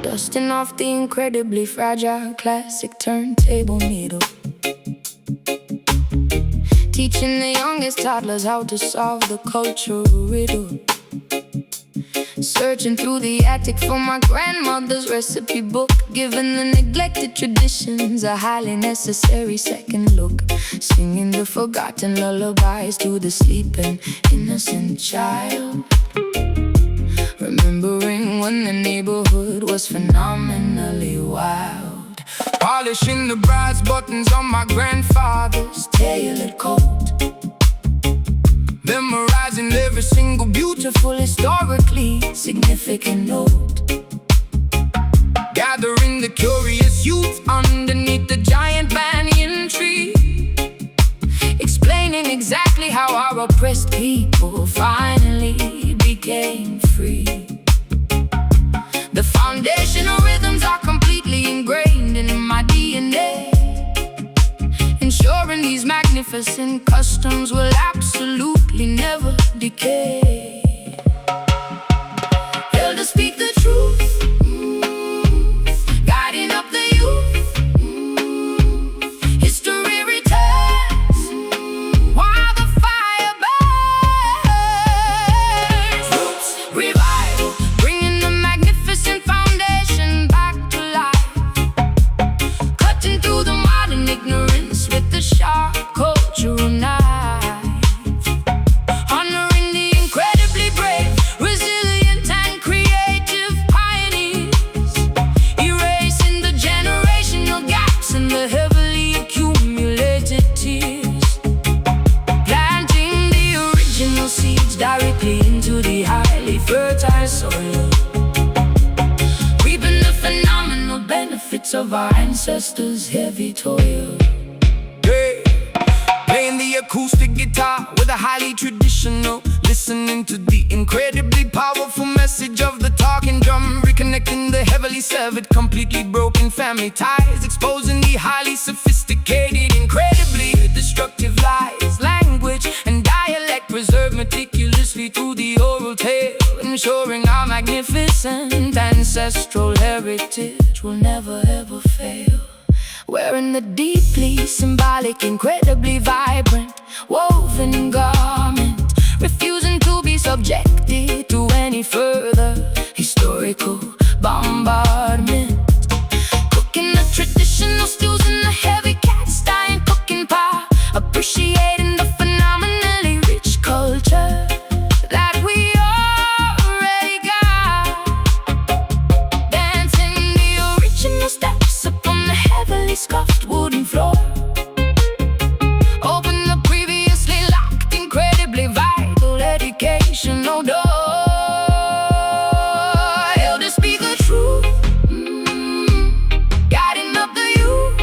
Dusting off the incredibly fragile classic turntable needle, teaching the youngest toddlers how to solve the cultural riddle. Searching through the attic for my grandmother's recipe book, giving the neglected traditions a highly necessary second look. Singing the forgotten lullabies to the sleeping innocent child. Remembering when the neighborhood was phenomenally wild. Polishing the brass buttons on my grandfather's tailored coat, memorizing every single beautiful, historically significant note. Gathering the curious youth underneath the giant banyan tree, explaining exactly how our oppressed people finally became free. The foundational rhythms are completely ingrained in my DNA, ensuring these magnificent customs will absolutely never decay. Elders speak the truth, guiding up the youth. History returns while the fire burns. Roots revival, bringing the magnificent foundation back to life. Cutting through the modern ignorance with the sharp cultural knife. Honoring the incredibly brave, resilient and creative pioneers. Erasing the generational gaps and the heavily accumulated tears. Planting the original seeds directly into the highly fertile soil. Reaping the phenomenal benefits of our ancestors' heavy toil. Playing the acoustic guitar with a highly traditional, listening to the incredibly powerful message of the talking drum. Reconnecting the heavily severed, completely broken family ties. Exposing the highly sophisticated, incredibly destructive lies. Language and dialect preserved meticulously through the oral tale, ensuring our magnificent ancestral heritage will never ever fail. Wearing the deeply symbolic, incredibly vibrant, woven garment, refusing to be subjected to any further historical bombardment. Cooking the traditional stews in the heavy cast iron cooking pot, appreciating the phenomenally rich culture that we already got. Dancing the original steps upon the heavily scuffed wooden floor. Open the previously locked, incredibly vital educational door. Elders speak the truth, guiding up the youth.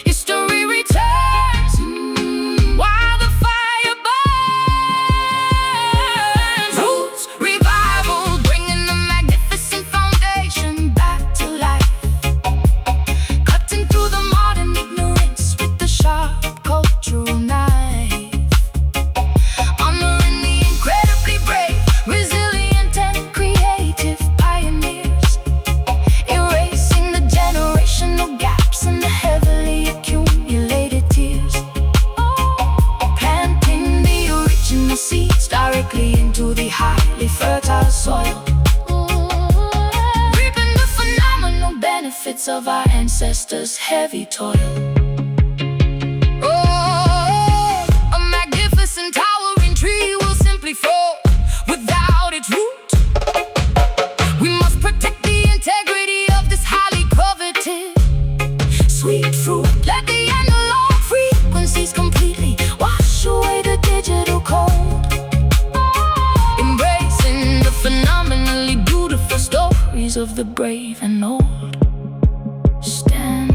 History returns while the fire burns. Roots revival, bringing the magnificent foundation back to life. Cutting through the modern ignorance with the sharp cultural knife. Honoring the incredibly brave, resilient and creative pioneers. Erasing the generational gaps and the heavily accumulated tears. Planting the original seeds directly into the highly fertile soil. Reaping the phenomenal benefits of our ancestors' heavy toil. Oh, a magnificent towering tree will simply fall without its root. We must protect the integrity of this highly coveted sweet fruit. Let the analog frequencies completely wash away the digital code. Embracing the phenomenally beautiful stories of the brave and old. Stand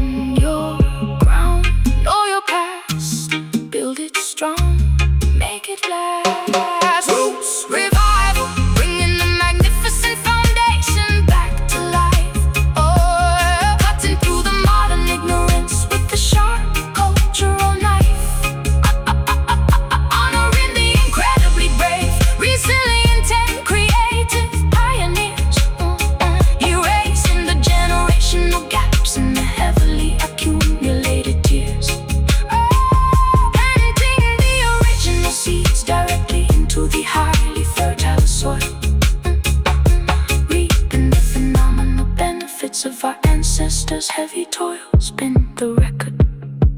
of our ancestors' heavy toil. Spin the record,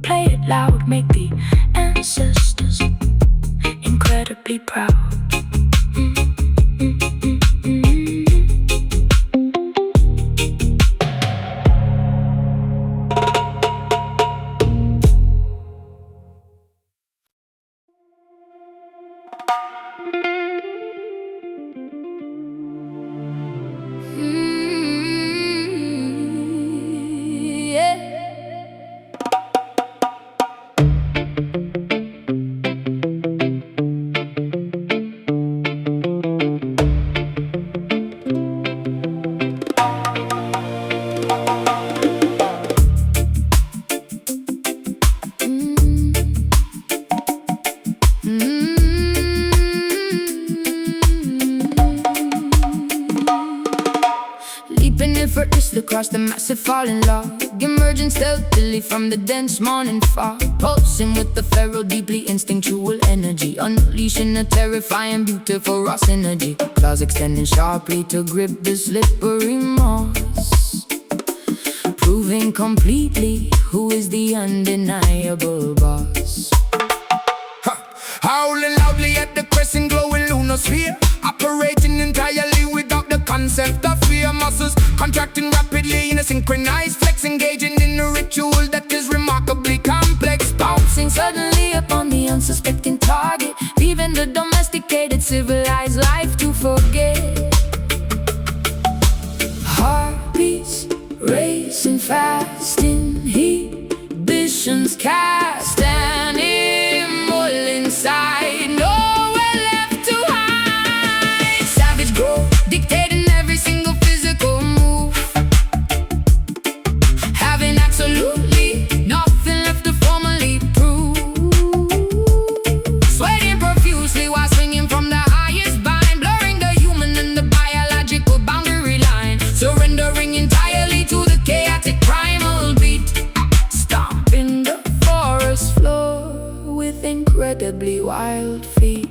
play it loud, make the ancestors incredibly proud. Across the massive falling log, emerging stealthily from the dense morning fog, pulsing with the feral, deeply instinctual energy, unleashing a terrifying, beautiful raw synergy. Claws extending sharply to grip the slippery moss, proving completely who is the undeniable boss. Howling loudly at the crescent glowing lunar sphere, operating entirely without the concept of fear. Muscles contracting rapidly in a synchronized flex, engaging in a ritual that is remarkably complex, bouncing suddenly upon the unsuspecting target, leaving the domesticated civilized life to forget. Heartbeats racing fast, inhibitions cast, an immortal inside, nowhere left to hide. Savage growth dictating every single physical move, having absolutely nothing left to formally prove. Sweating profusely while swinging from the highest bind, blurring the human and the biological boundary line, surrendering entirely to the chaotic primal beat, stomping the forest floor with incredibly wild feet.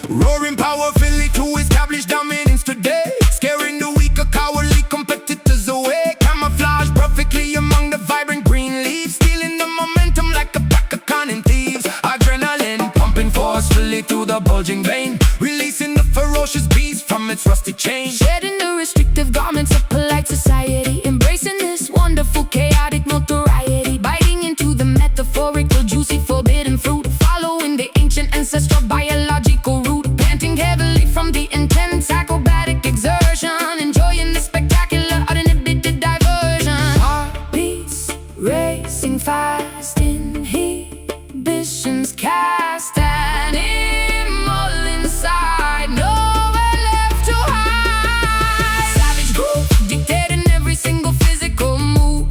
Roaring powerfully to establish dominance today, scaring the weaker, cowardly competitors away. Camouflage perfectly among the vibrant green leaves, stealing the momentum like a pack of cunning thieves. Adrenaline pumping forcefully through the bulging vein, releasing the ferocious beast from its rusty chain. Shedding the restrictive garments of polite society, embracing this wonderful chaotic notoriety, biting into the metaphorical juicy forbidden fruit, following the ancient ancestral biological route, panting heavily from the intense acrobatic exertion, enjoying the spectacular uninhibited diversion. Heartbeats racing fast, inhibitions cast, an immortal inside, nowhere left to hide. Savage growth dictating every single physical move,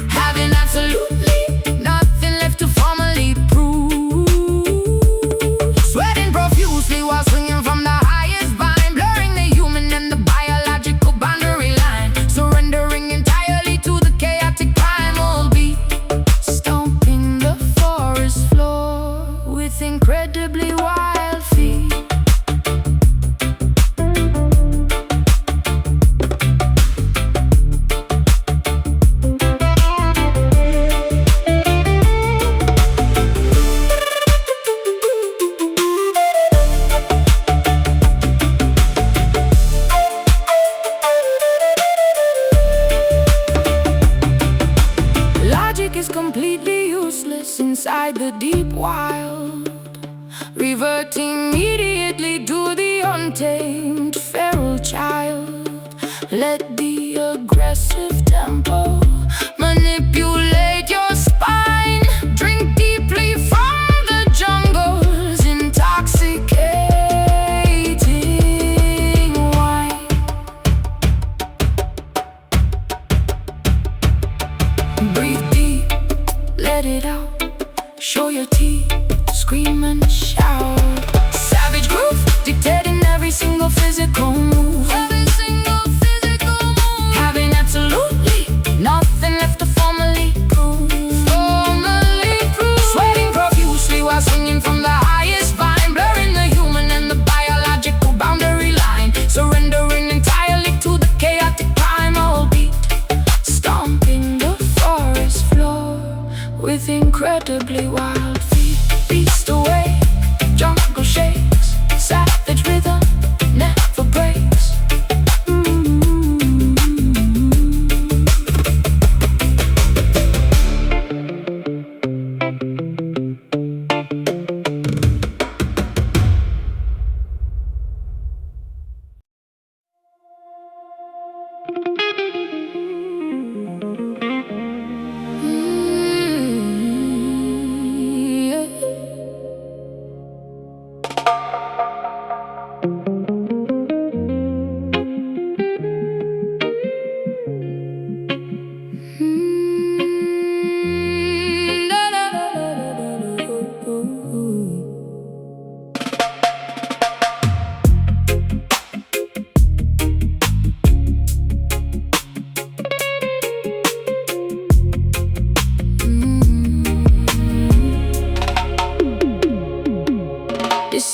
having absolutely nothing left to formally prove. Sweating profusely while swinging from the highest vine, blurring the human and the biological boundary line, surrendering entirely to the chaotic primal beat, stomping the forest floor with incredibly wild feet. Logic is completely useless inside the deep wild, reverting immediately to the untamed feral child. Let the aggressive tempo manipulate your spine, drink deeply from the jungle's intoxicating wine. Breathe deep, let it out, show your teeth, scream and shout. Savage groove dictating every single physical move, having absolute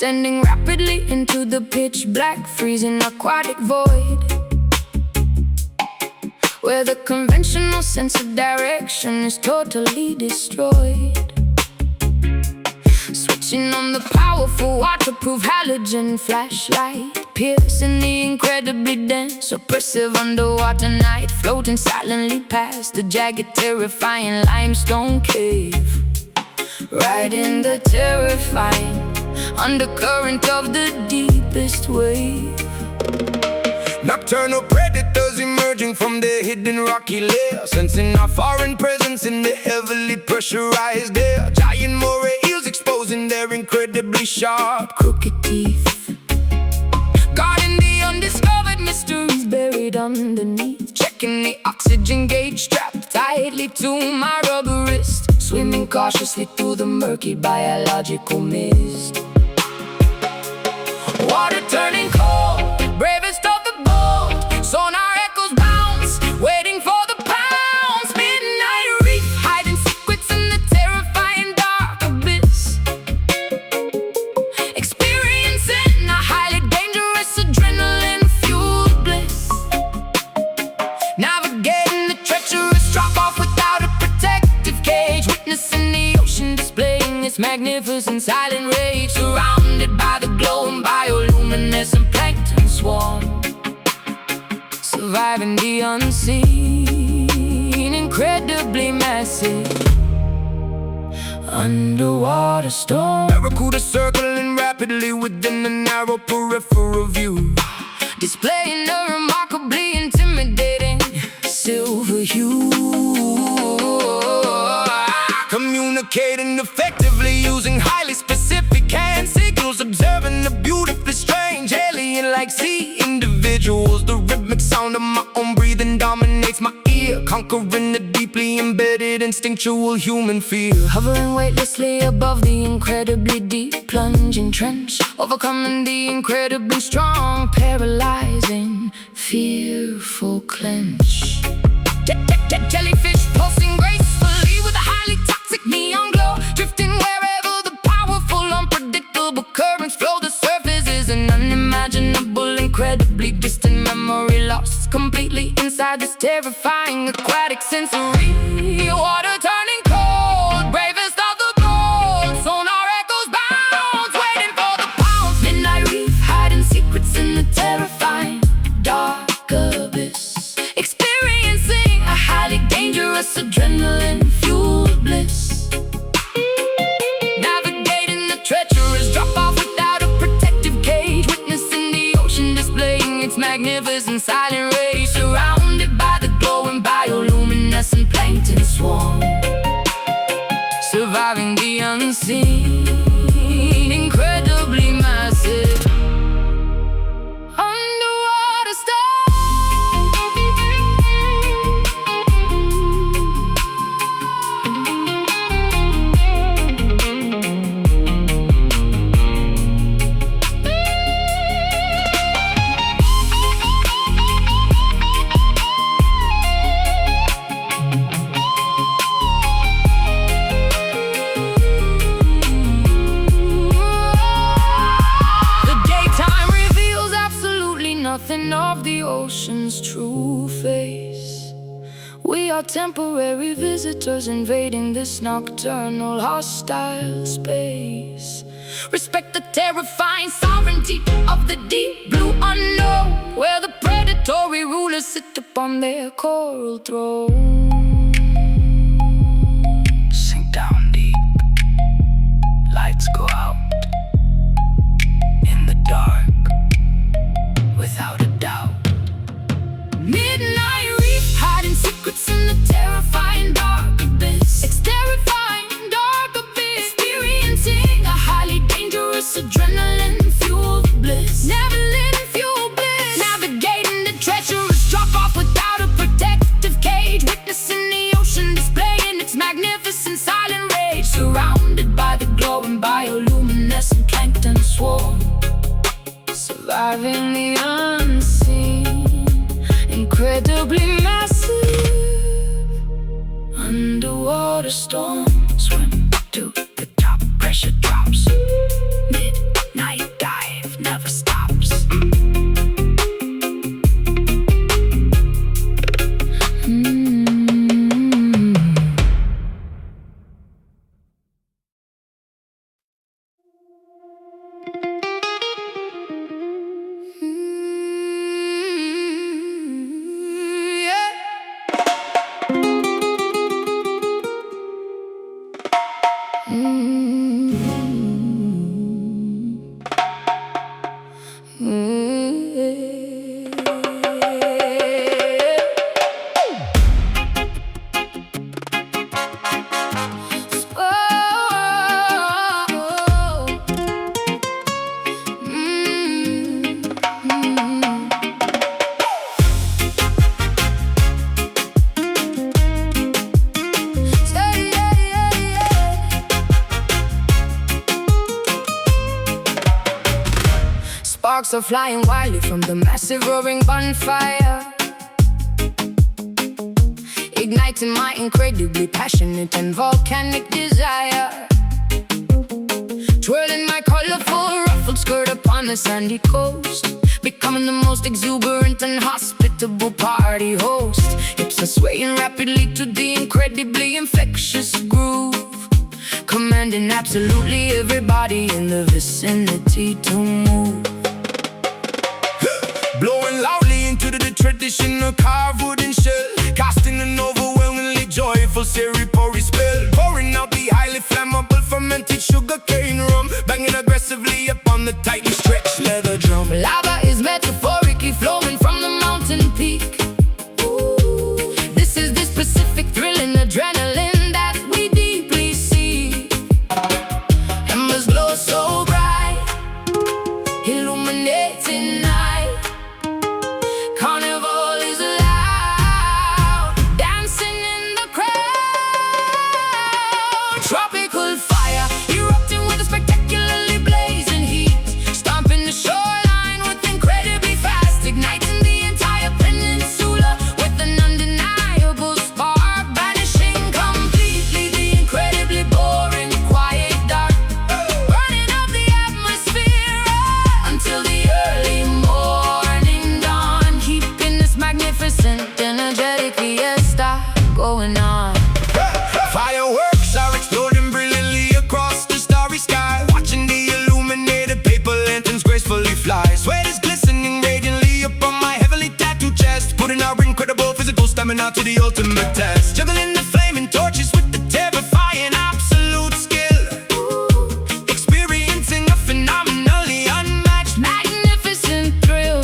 descending rapidly into the pitch black, freezing aquatic void, where the conventional sense of direction is totally destroyed. Switching on the powerful waterproof halogen flashlight, piercing the incredibly dense oppressive underwater night, floating silently past the jagged terrifying limestone cave, right in the terrifying undercurrent of the deepest wave. Nocturnal predators emerging from their hidden rocky lair, sensing our foreign presence in the heavily pressurized air. Giant moray eels exposing their incredibly sharp, Crooked teeth, guarding the undiscovered mysteries buried underneath. checking the oxygen gauge strapped tightly to my rubber wrist, Swimming cautiously through the murky biological mist. water turning cold, bravest of the bold. Sonar echoes bounce, waiting for the pounce. Midnight reef, hiding secrets in the terrifying dark abyss, experiencing a highly dangerous adrenaline-fueled bliss. Navigating the treacherous drop-off without a protective cage, witnessing the ocean displaying its magnificent silent rage, surrounded by the glowing bioluminescent plankton swarm, Surviving the unseen, incredibly massive underwater storm. barracuda circling rapidly within the narrow peripheral view, Displaying a remarkably intimidating silver hue. communicating effectively using highly specific hand signals, observing the beautifully strange alien-like sea individuals. The rhythmic sound of my own breathing dominates my ear, conquering the deeply embedded instinctual human fear. Hovering weightlessly above the incredibly deep plunging trench, overcoming the incredibly strong, paralyzing, fearful clench. Jellyfish pulsing gracefully with a highly toxic neon glow, drifting wherever the powerful, unpredictable currents flow. The surface is an Unimaginable, incredibly distant memory lost completely inside this terrifying aquatic sensory. water turning cold, bravest of the bold. Sonar echoes bounce, waiting for the pounce. Midnight reef, hiding secrets in the terrifying dark abyss, experiencing a highly dangerous adrenaline-fueled bliss. Navigating the treacherous drop-off without a protective cage, witnessing the ocean displaying its magnificent silent rage, Surrounded by the glowing bioluminescent plankton swarm, surviving the unseen, incredibly massive underwater storm. Nothing of the ocean's true face. We are temporary visitors invading this nocturnal, hostile space. Respect the terrifying sovereignty of the deep blue unknown, where the predatory rulers sit upon their coral throne. Sink down deep, lights go out in the dark, without a doubt. Midnight reef, hiding secrets in the terrifying dark abyss. it's terrifying dark abyss, Experiencing a highly dangerous adrenaline-fueled bliss. adrenaline-fueled bliss. Navigating the treacherous drop-off without a protective cage, witnessing the ocean displaying its magnificent silent rage, Surrounded by the glowing bioluminescent plankton swarm, surviving the unseen, incredibly massive underwater storm. Swim to the top, pressure drops. Midnight Sparks are flying wildly from the massive roaring bonfire, igniting my incredibly passionate and volcanic desire. Twirling my colorful ruffled skirt upon the sandy coast, becoming the most exuberant and hospitable party host. Hips are swaying rapidly to the incredibly infectious groove, commanding absolutely everybody in the vicinity to move. Blowing loudly into the traditional carved wooden shell, casting an overwhelmingly joyful syrupy spell, pouring out the highly flammable fermented sugar cane rum, banging aggressively upon the tightly stretched leather drum. Lava is metaphorically flowing from the mountain peak. Ooh, this is the specific thrilling adrenaline that we deeply see. Embers glow so bright, illuminating night. Carnival is loud, dancing in the crowd. Tropical fire erupting with a spectacularly blazing heat, stomping the shoreline with incredibly fast, igniting the entire peninsula with an undeniable spark, banishing completely the incredibly boring, quiet dark, burning up the atmosphere until the early morning dawn, keeping this magnificent, energetic fiesta going on. Fireworks are exploding brilliantly across the starry sky, watching the illuminated paper lanterns gracefully fly. Sweat is glistening radiantly upon my heavily tattooed chest, putting our incredible physical stamina to the ultimate test. Juggling the flaming torches with the terrifying absolute skill, experiencing a phenomenally unmatched Magnificent thrill.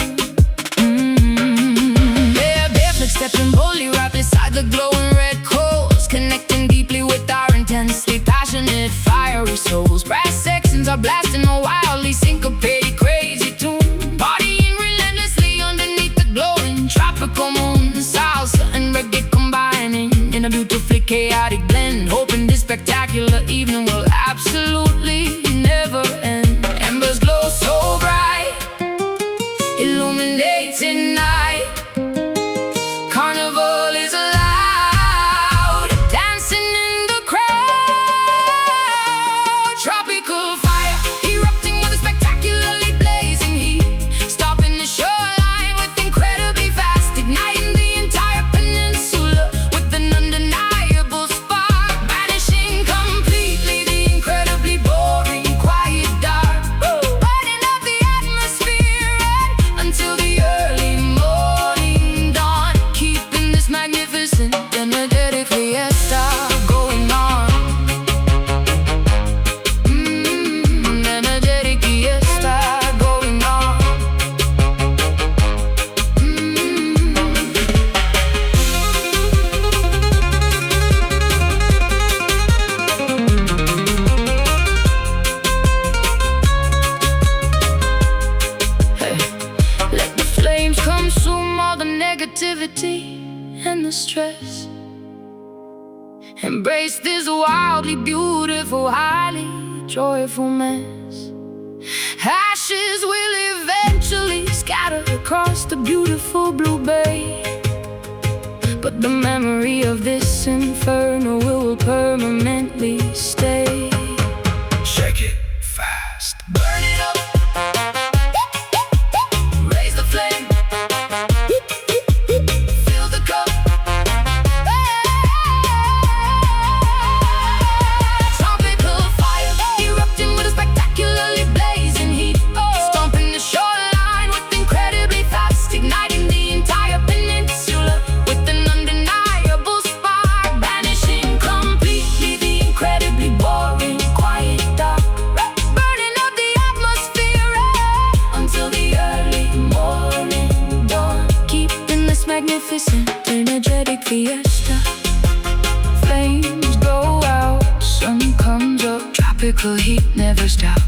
Yeah, barefoot stepping boldly right beside the glowing red coals, connecting deeply with our intensely passionate, fiery souls. Brass sections are blasting a wildly syncopated, crazy tune, partying relentlessly underneath the glowing tropical moon. Salsa and reggae combining in a beautifully chaotic blend, hoping this spectacular evening will absolutely never end. Embers glow so bright, illuminating night. Carnival is loud, dancing in the crowd. Tropical fire erupting with a spectacularly blazing heat, stopping the shoreline with incredibly fast, igniting the entire peninsula with an undeniable spark, banishing completely the incredibly boring, quiet dark, burning up the atmosphere until the early morning dawn, keeping this magnificent, energetic fiesta going on. Energetic fiesta going on. Hey, let the flames consume all the negativity and the stress. Embrace this wildly beautiful, highly joyful mess. Ashes will eventually scatter across the beautiful blue bay, but the memory of this inferno will permanently stay. shake it fast. Burn it up, raise the flame, fill the cup. Tropical fire erupting with a spectacularly blazing heat, stomping the shoreline with incredibly fast, igniting the entire peninsula with an undeniable spark, banishing completely the incredibly boring, quiet dark, burning up the atmosphere until the early morning dawn, keeping this magnificent, energetic fiesta. Flames go out, sun comes up, tropical heat never stop.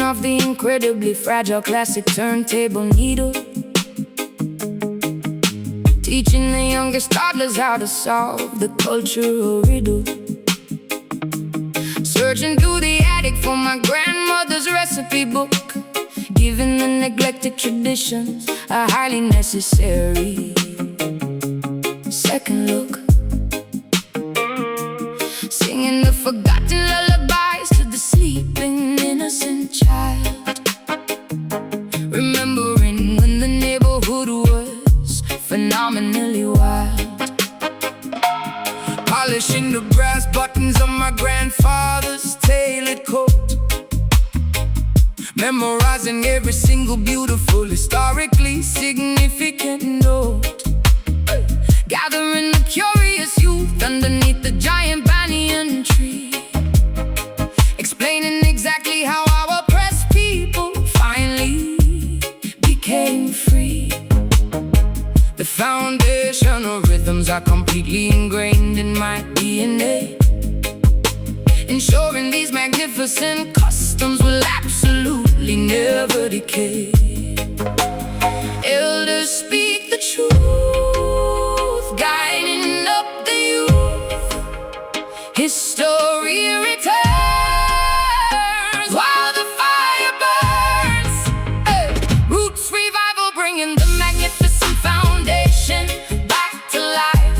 of the incredibly fragile classic turntable needle, teaching the youngest toddlers how to solve the cultural riddle. Searching through the attic for my grandmother's recipe book, giving the neglected traditions a highly necessary second look. Singing the forgotten lullabies to the sleeping innocent child, remembering when the neighborhood was phenomenally wild. Polishing the brass buttons on my grandfather's tailored coat, memorizing every single beautiful, historically significant note. Gathering the curious youth underneath the giant banyan tree, explaining exactly how our oppressed people finally became free. The foundational rhythms are completely ingrained in my DNA, ensuring these magnificent customs will absolutely never decay. Elders speak the truth, guiding up the youth. History returns while the fire burns. Roots revival, bringing the magnificent foundation back to life,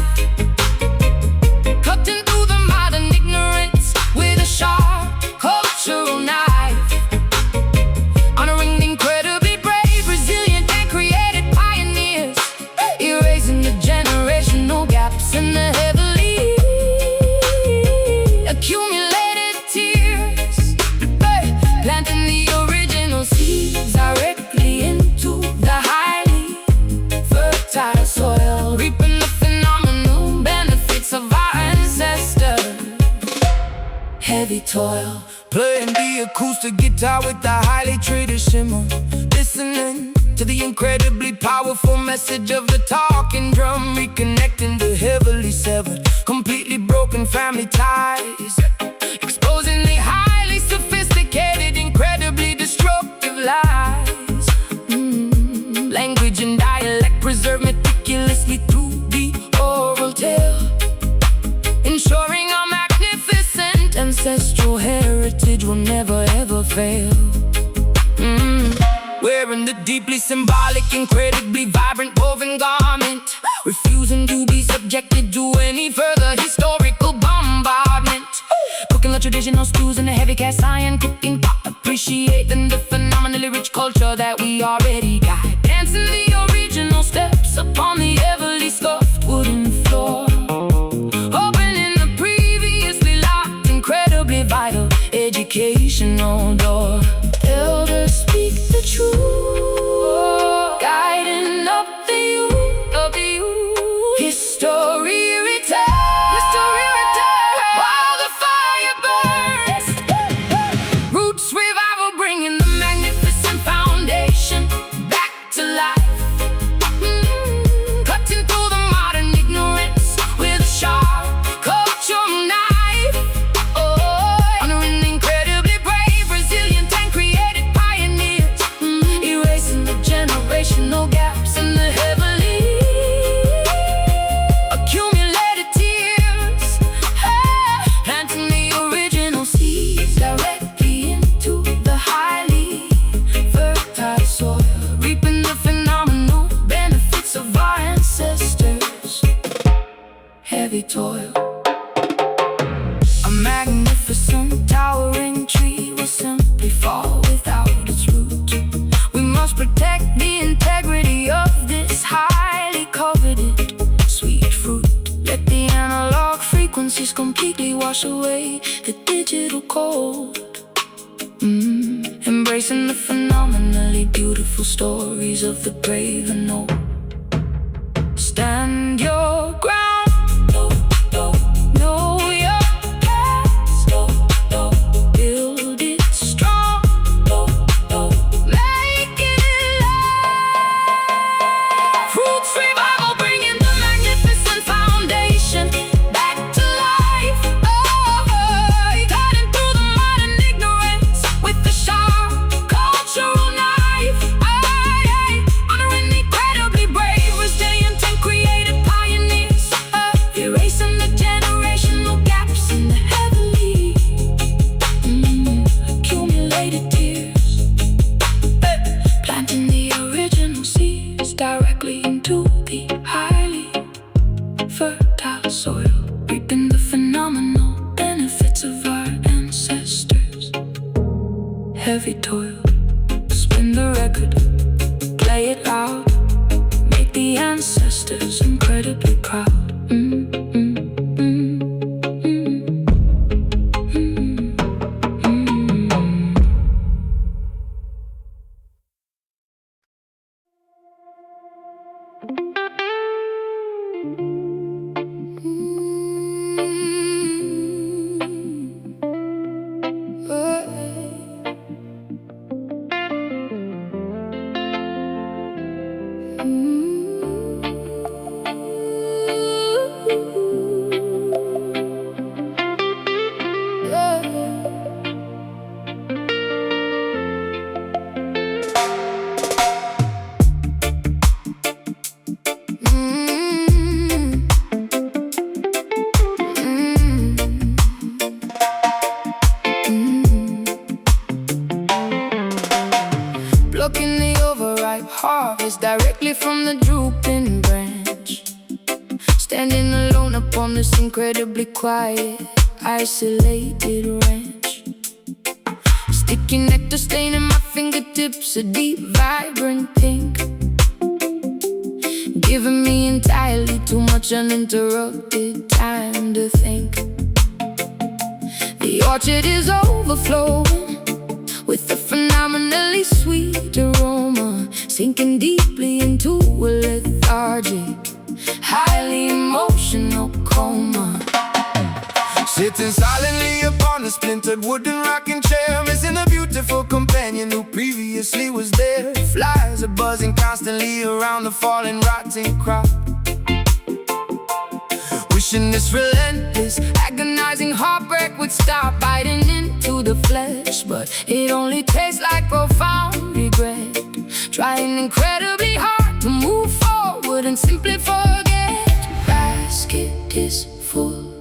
cutting through the modern ignorance with a sharp cultural knife, honoring the incredibly brave, resilient, and creative pioneers, erasing the generational gaps and the heavily accumulated tears, planting the original seeds directly into the highly fertile soil, reaping the phenomenal benefits of our ancestors. Heavy toil, playing the acoustic guitar with the highly traditional, listening to the incredibly powerful message of the talking drum, reconnecting the heavily severed, completely broken family ties, exposing the highly sophisticated, incredibly destructive lies. Language and dialect preserved meticulously through the oral tale, ensuring our magnificent ancestral heritage will never ever fail. Wearing the deeply symbolic, incredibly vibrant woven garment, refusing to be subjected to any further historical bombardment. Cooking the traditional stews in a heavy cast iron cooking pot, appreciating the phenomenally rich culture that we already got. Dancing the original steps upon the heavily scuffed wooden floor, opening the previously locked, incredibly vital educational door. Elders speak the truth, guiding up the youth, of the youth. History returns, while the fire burns. Roots revival, bringing the magnificent foundation back to life, cutting through the modern ignorance with a sharp cultural knife, honoring the incredibly brave, resilient, and creative pioneers, erasing the generational gaps and the heavily accumulated tears, planting the original seeds directly into the highly fertile soil, reaping the phenomenal benefits of our ancestors. Heavy toil. A magnificent towering tree will simply fall without its root. We must protect the integrity of this highly coveted sweet fruit. Let the analog frequencies completely wash away the digital code, embracing the phenomenally beautiful stories of the brave and old. Stand your ground. Know your past. Build it strong. Make it last. Roots revival, bringing the magnificent foundation back to life. Cutting through the modern ignorance with the sharp heavy toil. Spin the record, play it loud, make the ancestors incredibly proud. Plucking the overripe harvest directly from the drooping branch. Standing alone upon this incredibly quiet, isolated ranch. Sticky nectar staining my fingertips a deep, vibrant pink, giving me entirely too much uninterrupted time to think. The orchard is overflowing with a phenomenally sweet aroma, sinking deeply into a lethargic, highly emotional coma. Sitting silently upon a splintered wooden rocking chair, missing a beautiful companion who previously was there. Flies are buzzing constantly around the fallen, rotting crop, wishing this relentless, agonizing heartbreak would stop biting into the flesh. But it only tastes like profound regret, trying incredibly hard to move forward and simply forget. Basket is full,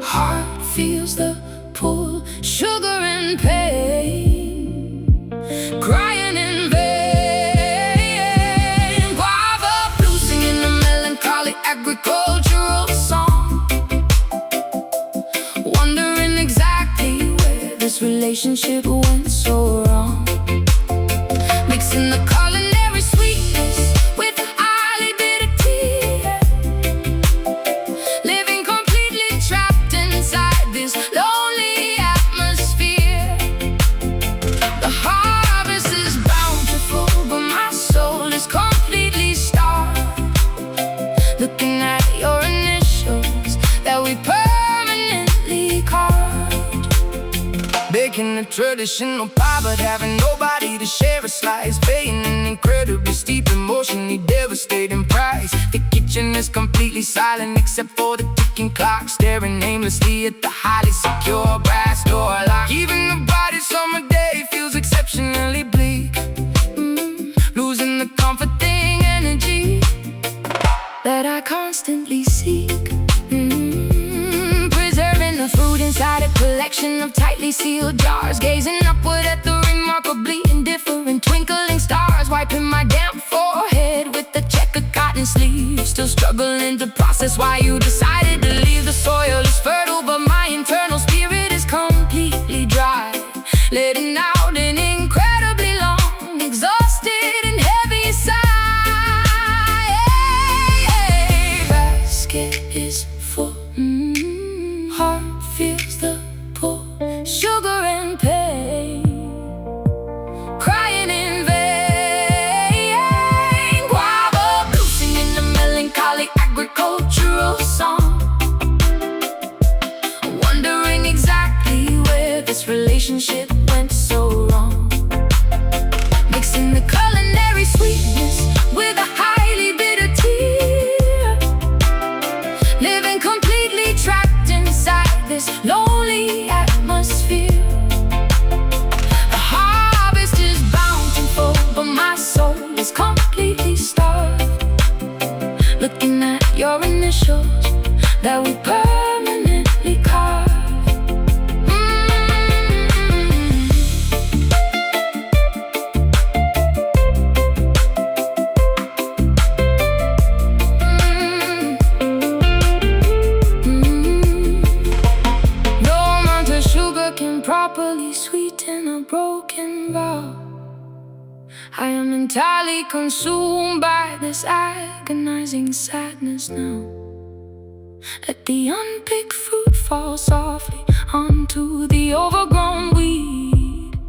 heart feels the pull, sugar and pain, crying in vain. Guava blue singing a melancholy agricultural song, wondering exactly where this relationship went so wrong. Mixing the culinary sweetness with the highly bitter tea, living completely trapped inside this lonely atmosphere. The harvest is bountiful, but my soul is completely starved. Looking at your initials that we permanently carved, baking a traditional pie but having nobody to share a slice, paying an incredibly steep, emotionally devastating price. The kitchen is completely silent except for the ticking clock, staring aimlessly at the highly secure brass door lock. Even the brightest summer day feels exceptionally bleak, losing the comforting energy that I constantly seek. Preserving the food inside a collection of tightly sealed jars, gazing upward at the remarkably indifferent twinkling stars, wiping my damp forehead with the checkered cotton sleeve, still struggling to process why you decided to leave. The soil is fertile, but my internal spirit is completely dry, letting out an incredibly long, exhausted and heavy sigh. Basket is full, heart feels the pull, sugar and pain, crying in vain. Guava blue singing a melancholy agricultural song, wondering exactly where this relationship went so wrong. Mixing the culinary sweetness with a highly bitter tear, living completely trapped inside this lonely atmosphere. The harvest is bountiful, but my soul is completely starved. Looking at your initials that we permanently carved. No amount of sugar can properly sweeten a broken vow. I am entirely consumed by this agonizing sadness now. Let the unpicked fruit fall softly onto the overgrown weed.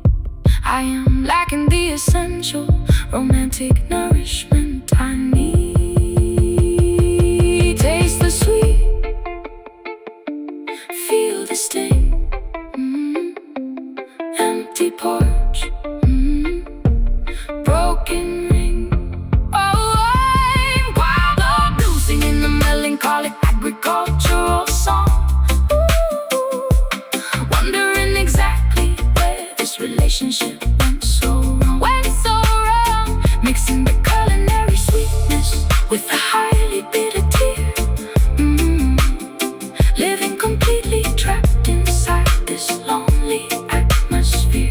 I am lacking the essential romantic nourishment I need. Taste the sweet, feel the sting. Empty porch, broken ring. Oh, I'm wild up, blue, singing the melancholic agricultural song. Ooh, wondering exactly where this relationship went so wrong. Mixing the culinary sweetness with the highly bitter tear. Living completely trapped inside this lonely atmosphere.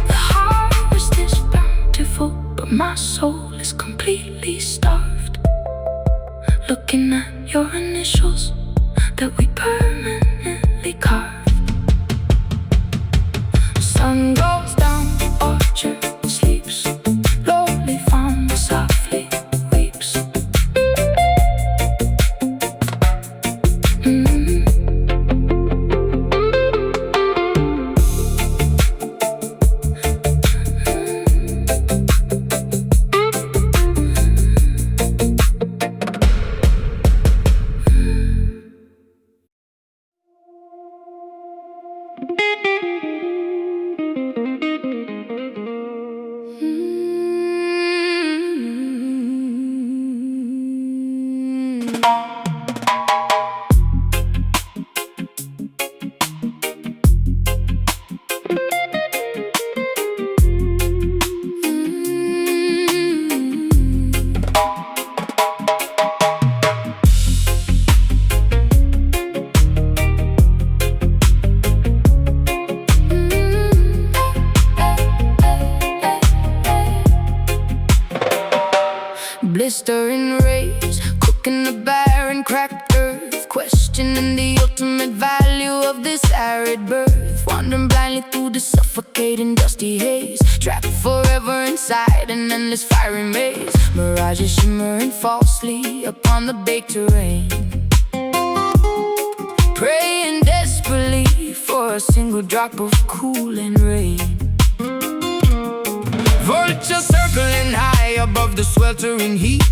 The harvest is bountiful, but my soul is completely starved. Looking at your initials that we permanently carved. Sun goes down, the orchard sleeps. Lonely farm softly weeps. Blistering rays, cooking the barren, cracked earth, questioning the ultimate value of this arid birth. Wandering blindly through the suffocating dusty haze, trapped forever inside an endless fiery maze. Mirages shimmering falsely upon the baked terrain, praying desperately for a single drop of cooling rain. Vultures circling high above the sweltering heat,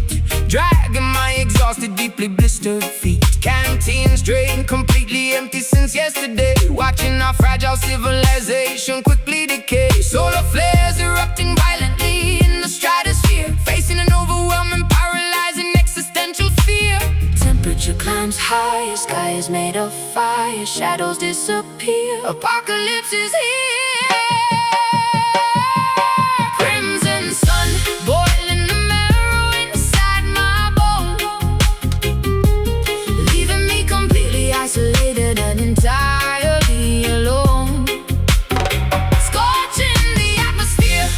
dragging my exhausted, deeply blistered feet. Canteens drained, completely empty since yesterday, watching our fragile civilization quickly decay. Solar flares erupting violently in the stratosphere, facing an overwhelming, paralyzing existential fear. Temperature climbs higher, sky is made of fire, shadows disappear, apocalypse is here. Boiling the marrow inside my bones, leaving me completely isolated and entirely alone. Scorching the atmosphere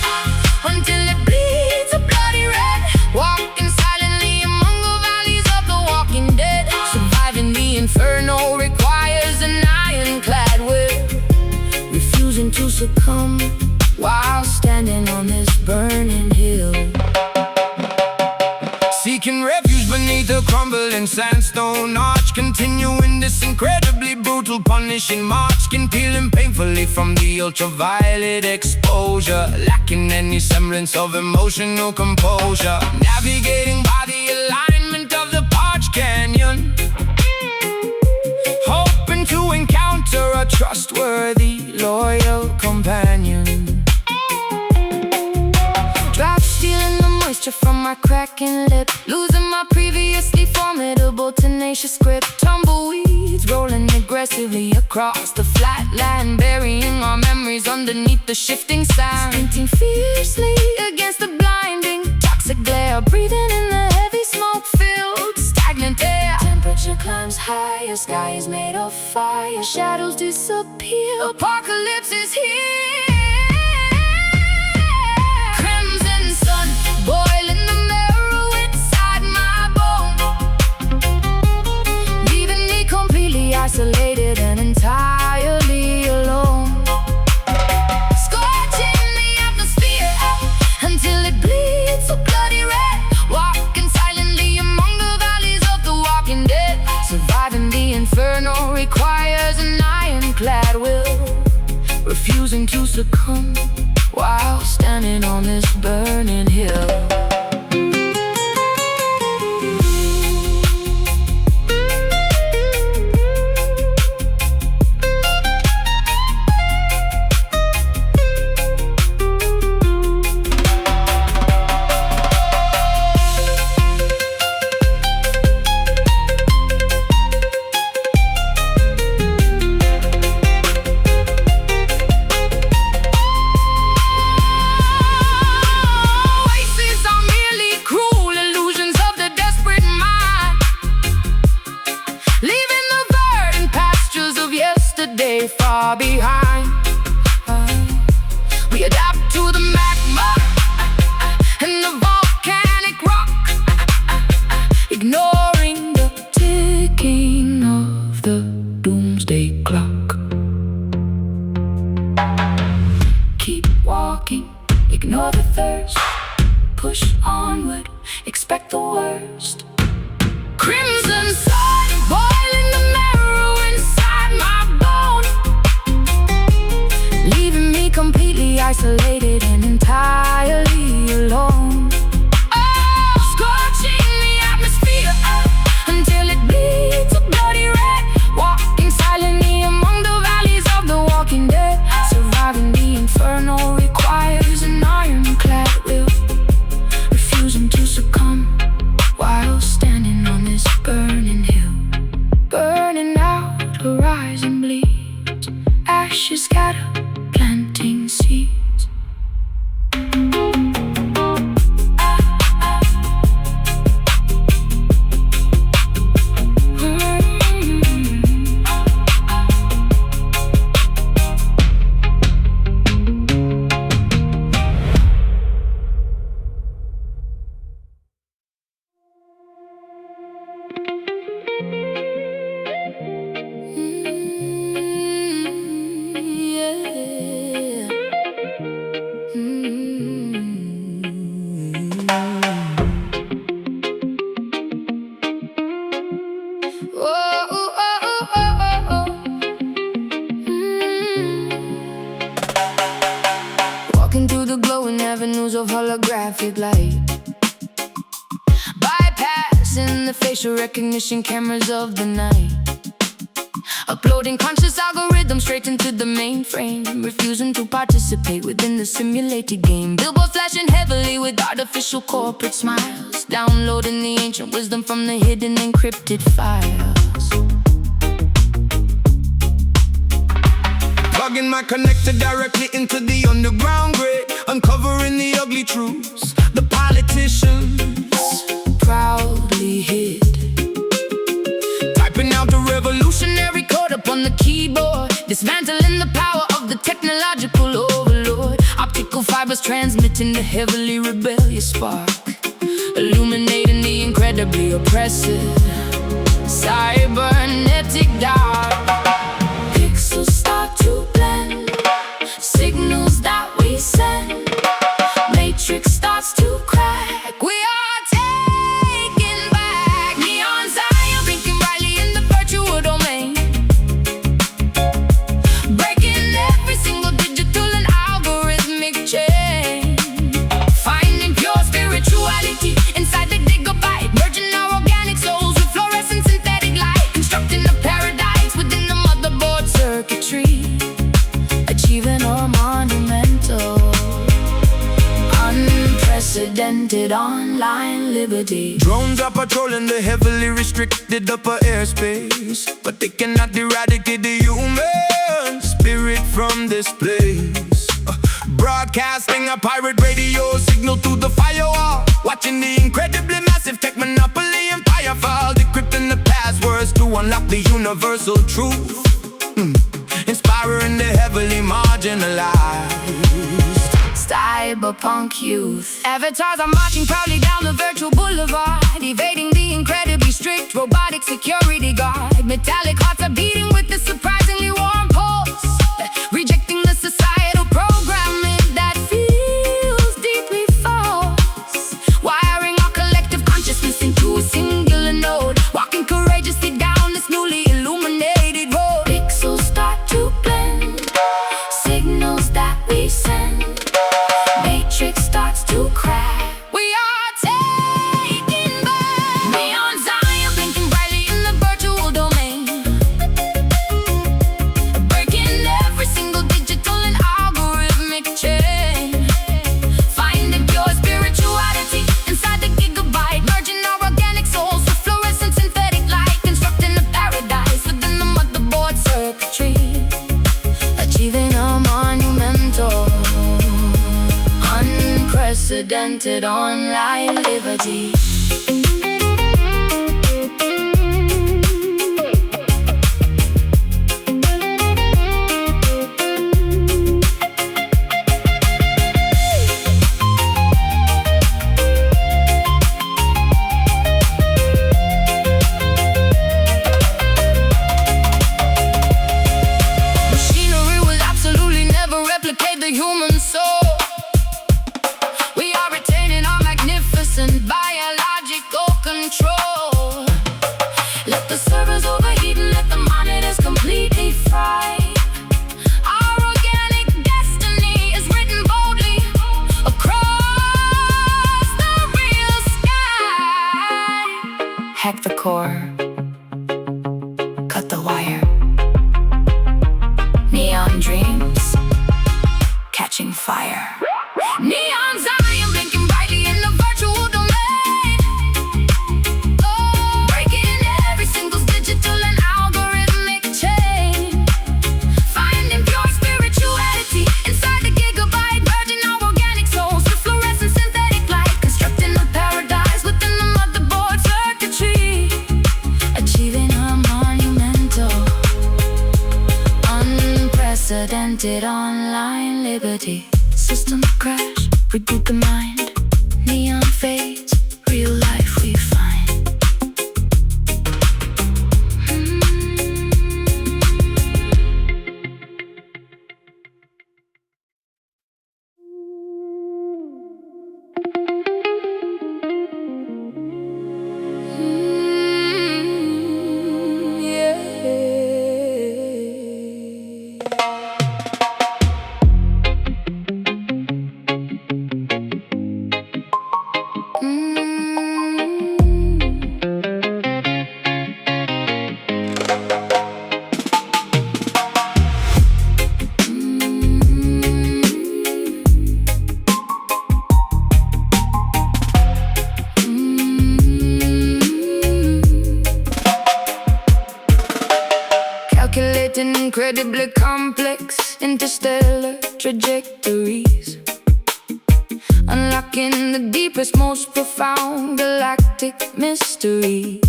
until it bleeds a bloody red, walking silently among the valleys of the walking dead. Surviving the inferno requires an ironclad will, refusing to succumb while standing on this burning hill. Seeking refuge beneath a crumbling sandstone arch, continuing this incredibly brutal, punishing march. Skin peeling painfully from the ultraviolet exposure, lacking any semblance of emotional composure. Navigating by the alignment of the parched canyon, hoping to encounter a trustworthy, loyal companion. Drops stealing the moisture from my cracking lip, losing my previously formidable, tenacious grip. Tumbleweeds rolling aggressively across the flat land, burying our memories underneath the shifting sand. Sprinting fiercely against the blinding, toxic glare, breathing in the heavy smoke-filled, stagnant air. Temperature climbs higher, sky is made of fire, shadows disappear, apocalypse is here. Boiling the marrow inside my bones, leaving me completely isolated and entirely alone. ironclad will, refusing to succumb while standing on this burning hill. Far behind, we adapt to the magma and the volcanic rock, ignoring the ticking of the doomsday clock. Keep walking, ignore the thirst, push onward, expect the worst. Crimson sun boiling the marrow inside my bone, leaving me completely isolated and entirely alone. Oh, scorching the atmosphere until it bleeds a bloody red, walking silently among the valleys of the walking dead. Surviving the inferno requires an ironclad will, refusing to succumb while standing on this burning hill. Burning out, horizon bleeds, ashes scatter, planting seeds. Walking through the glowing avenues of holographic light, bypassing the facial recognition cameras of the night, uploading conscious algorithms straight into the mainframe, refusing to participate within the simulated game. Billboard flashing heavily with artificial corporate smiles, downloading the ancient wisdom from the hidden encrypted files. Plugging my connector directly into the underground grid, uncovering the ugly truths the politicians proudly hid, typing out the revolutionary code up on the keyboard, dismantling the power of the technological overlord. Optical fibers transmitting the heavily rebellious spark, illuminating the incredibly oppressive cybernetic dark. Pixels start to blend, signals that we send, matrix starts to crack. We are taking back neon Zion, blinking brightly in the virtual domain, breaking every single digital and algorithmic chain, finding pure spirituality inside the gigabyte, merging our organic souls with fluorescent synthetic light, constructing a paradise within the motherboard circuitry, achieving our monumental, unprecedented online liberty. Drones are patrolling the heavily restricted upper airspace, but they cannot eradicate the human spirit from this place. Broadcasting a pirate radio signal through the firewall, watching the incredibly massive tech monopoly empire fall, decrypting the passwords to unlock the universal truth, inspiring the heavily marginalized. Cyberpunk youth avatars are marching proudly down the virtual boulevard, evading the incredibly strict robotic security guard. Metallic hearts are beating with the surprisingly warm pulse, rejecting the societal programming that feels deeply false, wiring our collective consciousness into a singular node, walking courageously down this newly illuminated road. Pixels start to unprecedented online liberty. Human soul, we are retaining our magnificent biological control. Let the servers overheat and let the monitors completely fry. Our organic destiny is written boldly across the real sky. Hack the core, cut the wire. Neon dreams catching fire. Neon Zion blinking brightly in the virtual domain. Oh, breaking every single digital and algorithmic chain. Finding pure spirituality inside the gigabyte, merging our organic souls with fluorescent synthetic light, constructing a paradise within the motherboard circuitry, achieving a monumental, unprecedented online liberty. System crash, reboot the mind. Neon fades, real life we find. Calculating incredibly complex interstellar trajectories, unlocking the deepest, most profound galactic mysteries,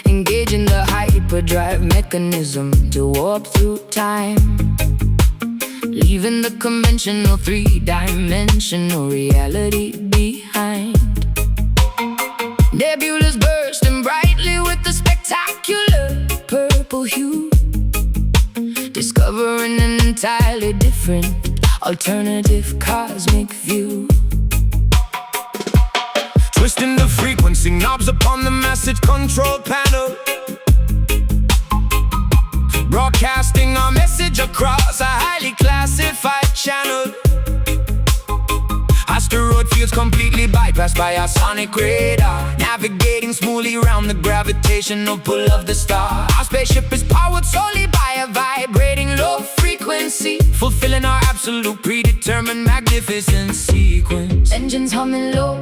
engaging the hyperdrive mechanism to warp through time, leaving the conventional three-dimensional reality behind. Nebulas bursting brightly with the spectacular purple hue, discovering an entirely different, alternative cosmic view. Twisting the frequency knobs upon the message control panel, broadcasting our message across a highly classified channel. Asteroid fields completely bypassed by our sonic radar, navigating smoothly around the gravitational pull of the star. Our spaceship is powered solely by a vibrating low frequency, fulfilling our absolute predetermined magnificent sequence. Engines humming low,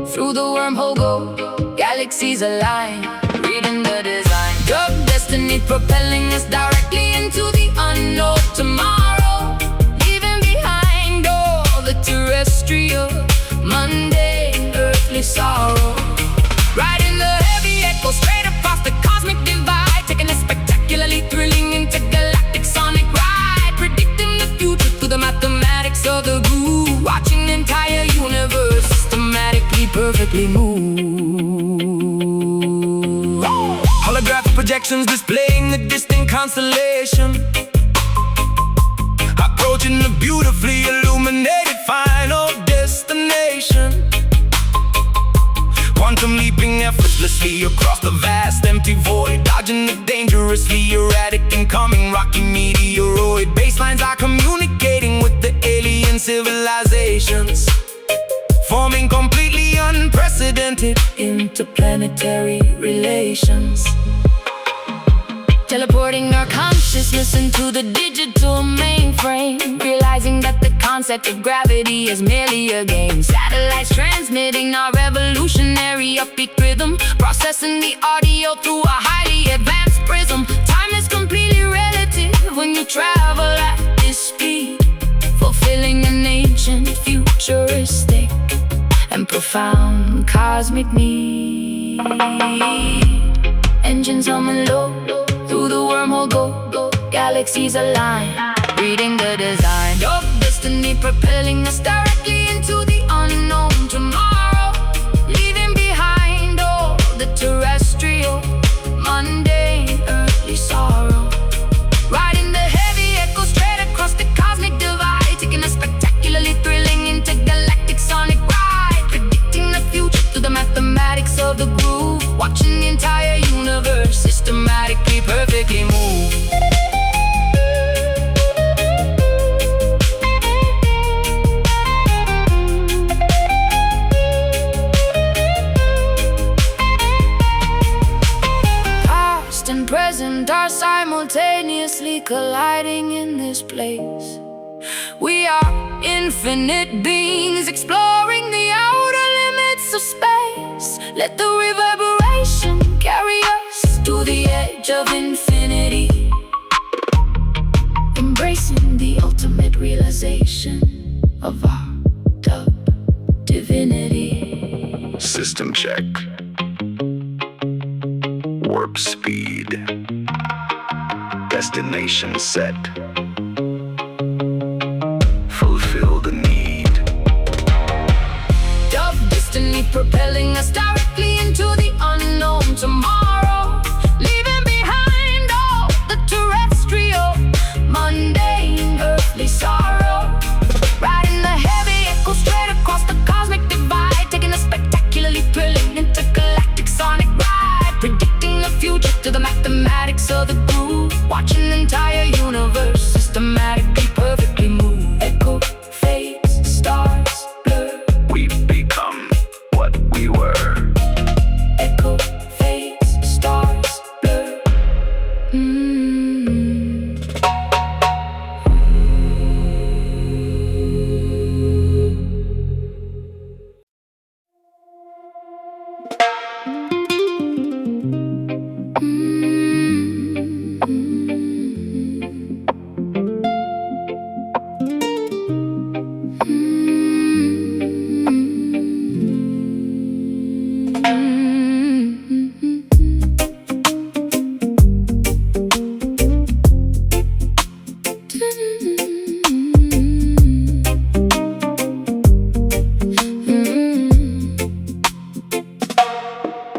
through the wormhole go, galaxies align, reading the design. Dub destiny propelling us directly into the unknown tomorrow, leaving behind all the terrestrial, mundane, earthly sorrow. Riding the heavy echo straight across the cosmic divide, taking a spectacularly thrilling intergalactic sonic ride, predicting the future through the mathematics of the groove, watching the entire universe systematically, perfectly move. Holographic projections displaying the distant constellation, approaching the beautifully illuminated final destination. Quantum leaping effortlessly across the vast empty void, dodging the dangerously erratic incoming rocky meteoroid. Baselines are communicating with the alien civilizations, forming completely unprecedented interplanetary relations. Teleporting our consciousness into the digital mainframe, realizing that the concept of gravity is merely a game. Satellites transmitting our revolutionary upbeat rhythm, processing the audio through a highly advanced prism. Time is completely relative when you travel at this speed, fulfilling an ancient, futuristic, and profound cosmic need. Engines humming low, through the wormhole go, galaxies align, reading the design of destiny, propelling us directly into the unknown tomorrow, leaving behind all the terrestrial, mundane, earthly sorrow. Riding the heavy echo straight across the cosmic divide, taking a spectacularly thrilling intergalactic sonic ride, predicting the future through the mathematics of the groove, watching the entire universe systematically, perfectly move. Past and present are simultaneously colliding in this place. We are infinite beings exploring the outer limits of space. Let the reverberation carry us to the edge of infinity, embracing the ultimate realization of our divinity. System check. Warp speed. Destination set. Fulfill the need. Of destiny propelling us directly into the unknown tomorrow, leaving behind all the terrestrial, mundane, earthly sorrow. Riding the heavy echo straight across the cosmic divide, taking a spectacularly thrilling intergalactic sonic ride, predicting the future through the mathematics of the groove, watching the entire universe systematically, perfectly move. Echo fades, stars blur. We've become what we were. Echo fades, stars blur.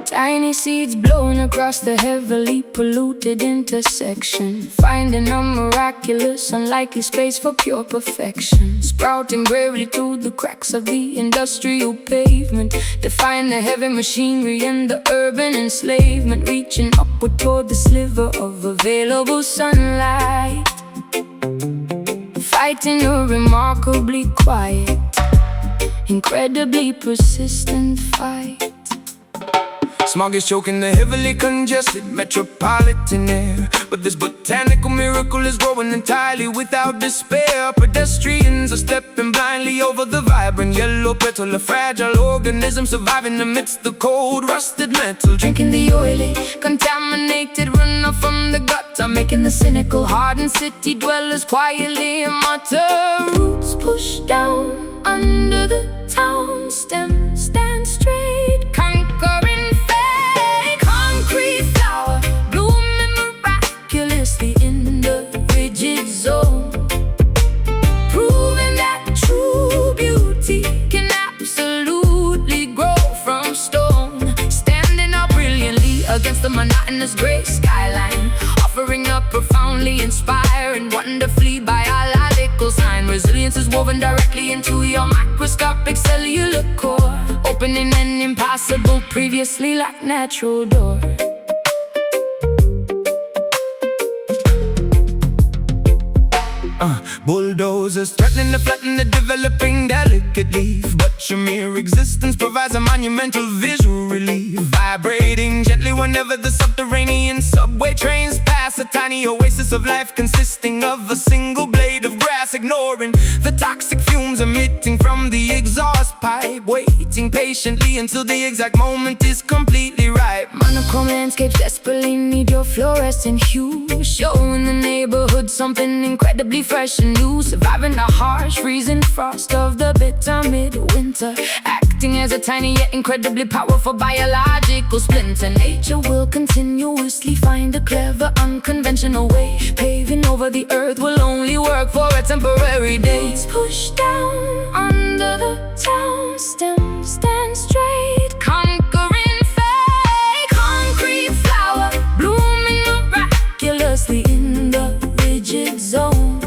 Tiny seeds blowing across the heavily polluted intersection, finding a miraculous, unlikely space for pure perfection. Sprouting bravely through the cracks of the industrial pavement, defying the heavy machinery and the urban enslavement, reaching upward toward the sliver of available sunlight, fighting a remarkably quiet, incredibly persistent fight. Smog is choking the heavily congested metropolitan air, but this botanical miracle is growing entirely without despair. Pedestrians are stepping blindly over the vibrant yellow petal, a fragile organism surviving amidst the cold, rusted metal. Drinking the oily, contaminated runoff from the gutter, making the cynical, hardened city dwellers quietly mutter. Roots push down under the town stem, stand straight, conquering fate. Concrete flower, blooming miraculously in the rigid zone, proving that true beauty can absolutely grow from stone. Standing up brilliantly against the monotonous gray skyline, offering a profoundly inspiring, wonderfully biological sign. Resilience is woven directly into your microscopic cellular core, opening an impossible, previously locked natural door. Bulldozers threatening to flatten the developing delicate leaf, but your mere existence provides a monumental visual relief. Vibrating gently whenever the subterranean subway trains pass, a tiny oasis of life consisting of a single blade of grass, ignoring the toxic fumes emitting from the exhaust pipe, waiting patiently until the exact moment is completely right. Monochrome landscapes desperately need your fluorescent hue, showing the neighborhood something incredibly fresh and new. Surviving the harsh freezing frost of the bitter midwinter, acting as a tiny yet incredibly powerful biological splinter. Nature will continuously find a clever, unconventional way. Paving over the earth will only work for a temporary day. It's pushed down under the town, stem stand straight, conquering fate. Concrete flower blooming miraculously in the rigid zone,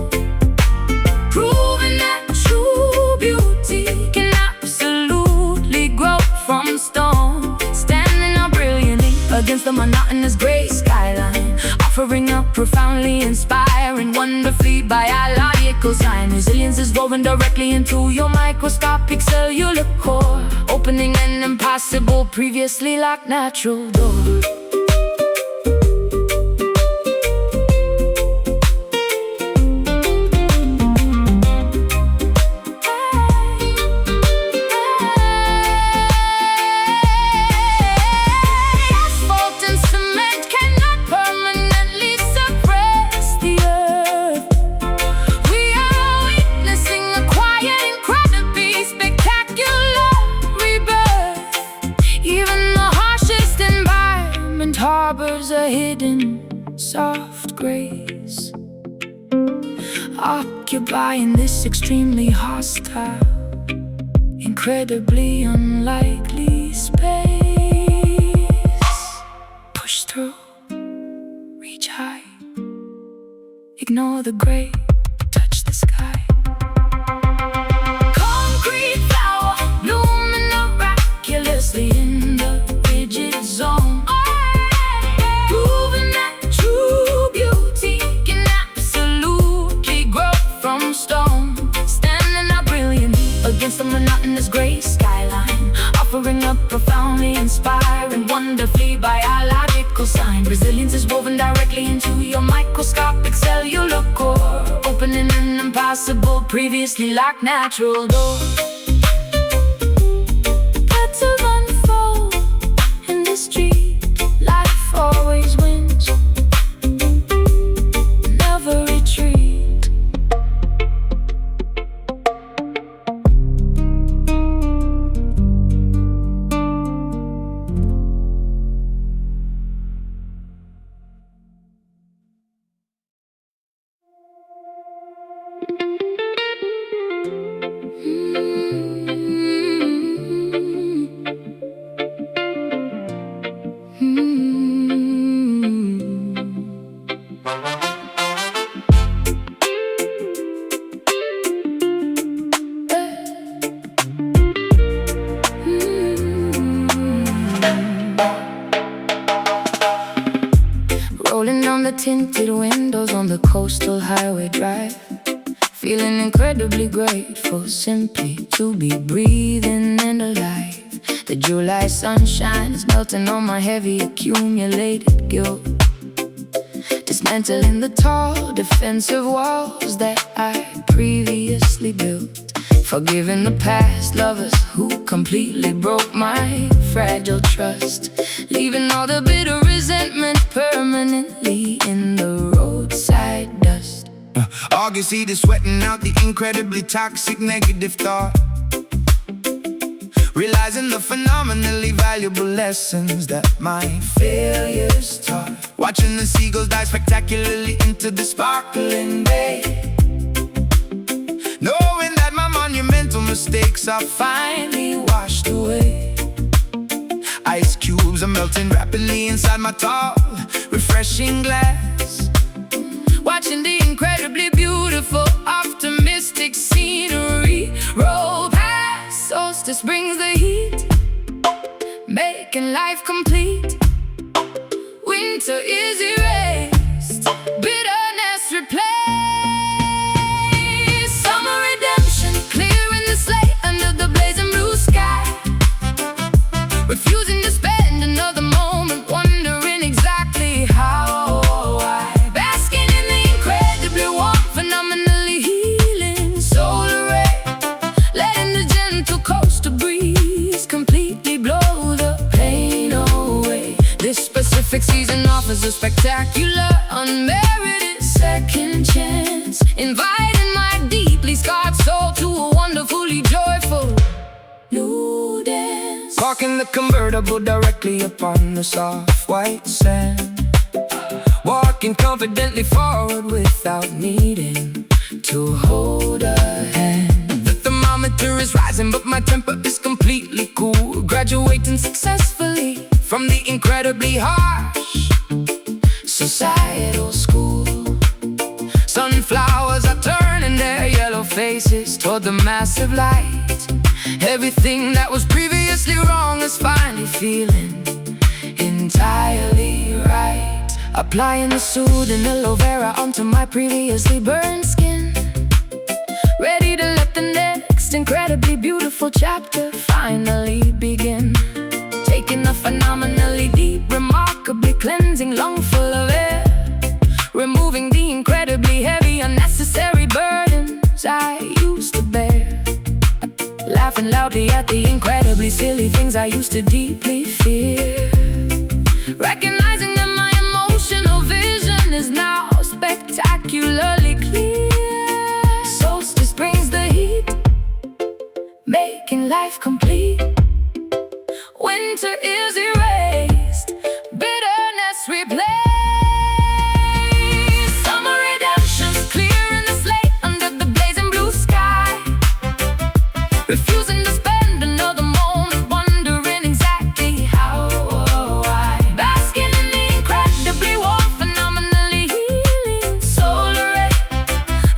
proving that true beauty can absolutely grow from stone. Standing out brilliantly against the monotonous gray skyline, offering a profoundly inspiring, wonderfully biological sign. Resilience is woven directly into your microscopic cellular core, opening an impossible, previously locked natural door. Harbors a hidden, soft grace, occupying this extremely hostile, incredibly unlikely space. Push through, reach high, ignore the gray, touch the sky. Concrete flower blooming miraculously in the rigid zone, against the monotonous gray skyline, offering a profoundly inspiring, wonderfully biological sign. Resilience is woven directly into your microscopic cellular core, opening an impossible, previously locked natural door. Petals unfold in the street, life always wins, never retreat. Rolling down the tinted windows on the coastal highway drive, feeling incredibly grateful simply to be breathing and alive. The July sunshine is melting on my heavy accumulated guilt, dismantling the tall defensive walls that I previously built, forgiving the past lovers who completely broke my fragile trust, leaving all the bitter resentment permanently in the roadside dust. August heat is sweating out the incredibly toxic negative thought, realizing the phenomenally valuable lessons that my failures taught. Watching the seagulls dive spectacularly into the sparkling bay, knowing that my monumental mistakes are finally washed away. Ice cubes are melting rapidly inside my tall, refreshing glass, watching the incredibly beautiful, optimistic scenery roll past. Solstice brings the heat, making life complete. Winter is erased, bitterness replaced. Summer redemption, clearing the slate under the blazing blue sky, refusing to spend another moment wondering exactly how or why. Basking in the incredibly warm, phenomenally healing solar ray, letting the gentle coastal breeze completely blow the pain away. This spectacular, unmerited second chance, inviting my deeply scarred soul to a wonderfully joyful new dance. Parking the convertible directly upon the soft white sand, walking confidently forward without needing to hold a hand. The thermometer is rising, but my temper is completely cool, graduating successfully from the incredibly harsh societal school. Sunflowers are turning their yellow faces toward the massive light. Everything that was previously wrong is finally feeling entirely right. Applying the soothing aloe vera onto my previously burned skin, ready to let the next incredibly beautiful chapter finally begin. Taking a phenomenally deep, remarkably cleansing lung full of air, removing the incredibly heavy, unnecessary burdens I used to bear. Laughing loudly at the incredibly silly things I used to deeply fear. Recognizing that my emotional vision is now spectacularly clear. Solstice brings the heat, making life complete. Winter is erased, bitterness replaced. Summer redemption's clearing the slate under the blazing blue sky, refusing to spend another moment wondering exactly how or why. Basking in the incredibly warm, phenomenally healing solar ray,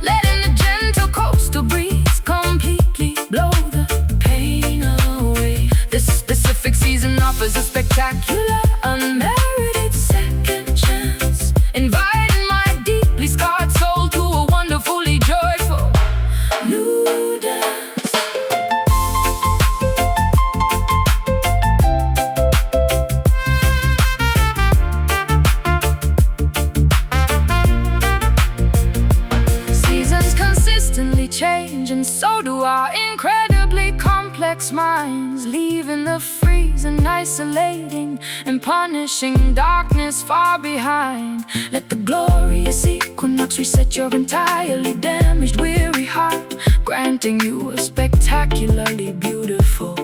letting the gentle coastal breeze completely blow the pain away. This specific season offers a spectacular, unmerited second chance, inviting my deeply scarred soul to a wonderfully joyful new dance. Seasons consistently change, and so do our incredibly complex minds, leaving the freezing, isolating, and punishing darkness far behind. Let the glorious equinox reset your entirely damaged, weary heart, granting you a spectacularly beautiful,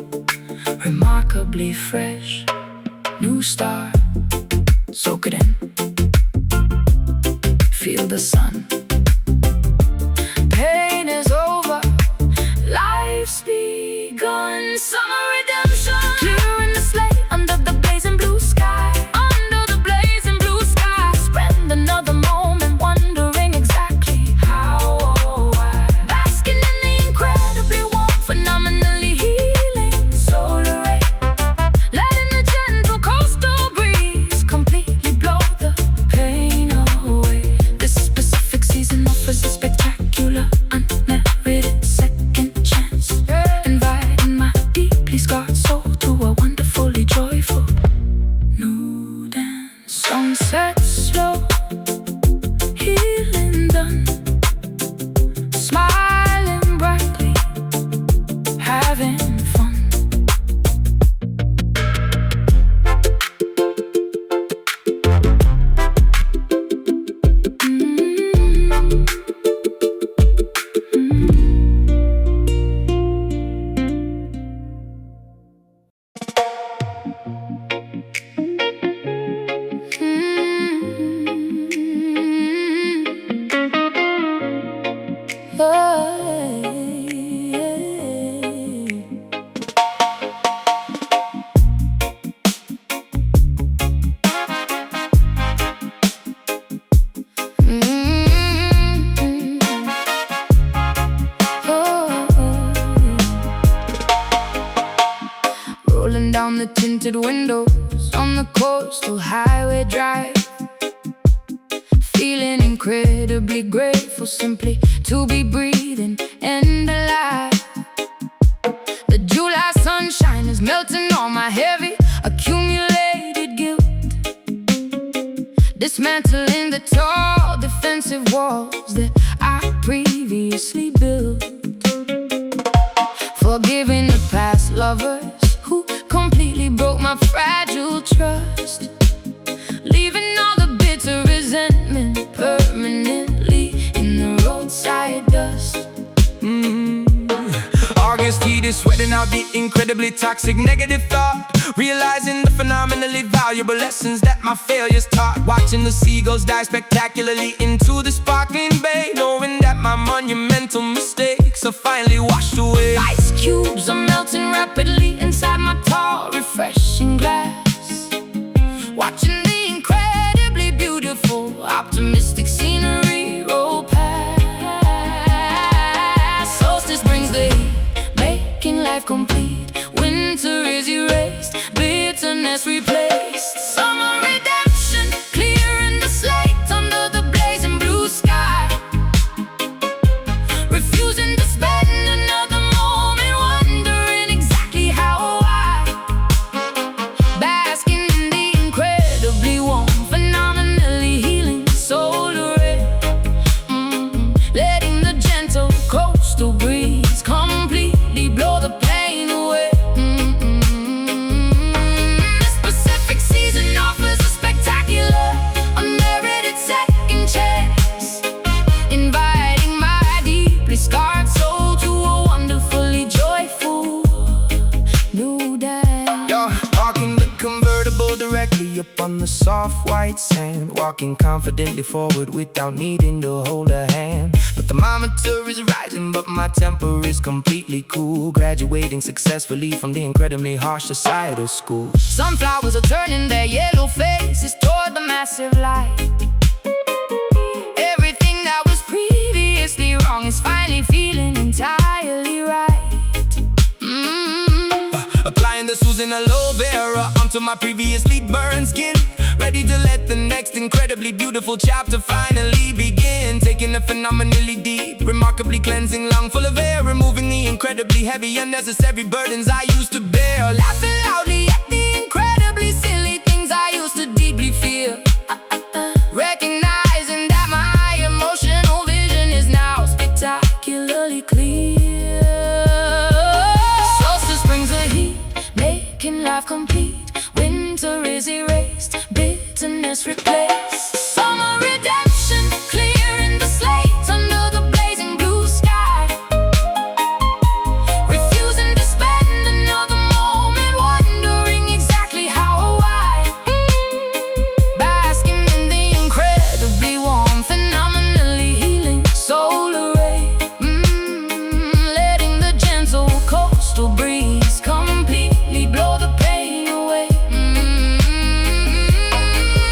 remarkably fresh new start. Soak it in, feel the sun. Pain is over, life's begun. Summer redemption, clearing the slate under the blazing blue sky. Under the blazing blue sky, spend another moment wondering exactly how or why. Basking in the incredibly warm, phenomenally healing solar ray, letting the gentle coastal breeze completely blow the pain away. This specific season offers a spectacular, unmerited second chance, inviting my deeply scarred soul to a wonderfully joyful new dance. Sunset slow, healing done, smiling brightly, having fun. Rolling down the tinted windows on the coastal highway drive, feeling incredibly grateful simply to be breathing and alive. The July sunshine is melting all my heavy accumulated guilt, dismantling the tall defensive walls that I previously built, forgiving the past lovers who completely broke my fragile trust, leaving all the bitter sweating out the incredibly toxic negative thought, realizing the phenomenally valuable lessons that my failures taught. Watching the seagulls die spectacularly into the sparkling bay, knowing that my monumental mistakes are finally washed away. Ice cubes are melting rapidly inside my tall, refreshing glass, watching the incredibly beautiful, optimistic scenery roll past. Solstice brings the heat, making life complete. Winter is erased, bitterness replaced. Summer redemption, clearing the slate under the blazing blue sky, refusing to spend another moment wondering exactly how or why. Basking in the incredibly warm, phenomenally healing solar ray, letting the gentle coastal breeze completely blow the pain away. This Pacific season offers a spectacular, unmerited second chance, inviting my deeply scarred soul to a wonderfully joyful new dance. Yo, parking the convertible directly up on the soft white sand, walking confidently forward without needing to hold a hand. The thermometer is rising, but my temper is completely cool, graduating successfully from the incredibly harsh societal school. Sunflowers are turning their yellow faces toward the massive light. Everything that was previously wrong is finally feeling entirely right. Applying the Susan aloe vera onto my previously burned skin, ready to let the next incredibly beautiful chapter finally begin. Taking a phenomenally deep, remarkably cleansing lung full of air, removing the incredibly heavy, unnecessary burdens I used to bear. Laughing loudly at the incredibly silly things I used to deeply fear, recognizing that my emotional vision is now spectacularly clear. Solstice brings the heat, making life complete. Winter is erased, bitterness replaced. Summer redemption, clearing the slate under the blazing blue sky, refusing to spend another moment wondering exactly how or why. Basking in the incredibly warm, phenomenally healing solar ray, letting the gentle coastal breeze completely blow the pain away.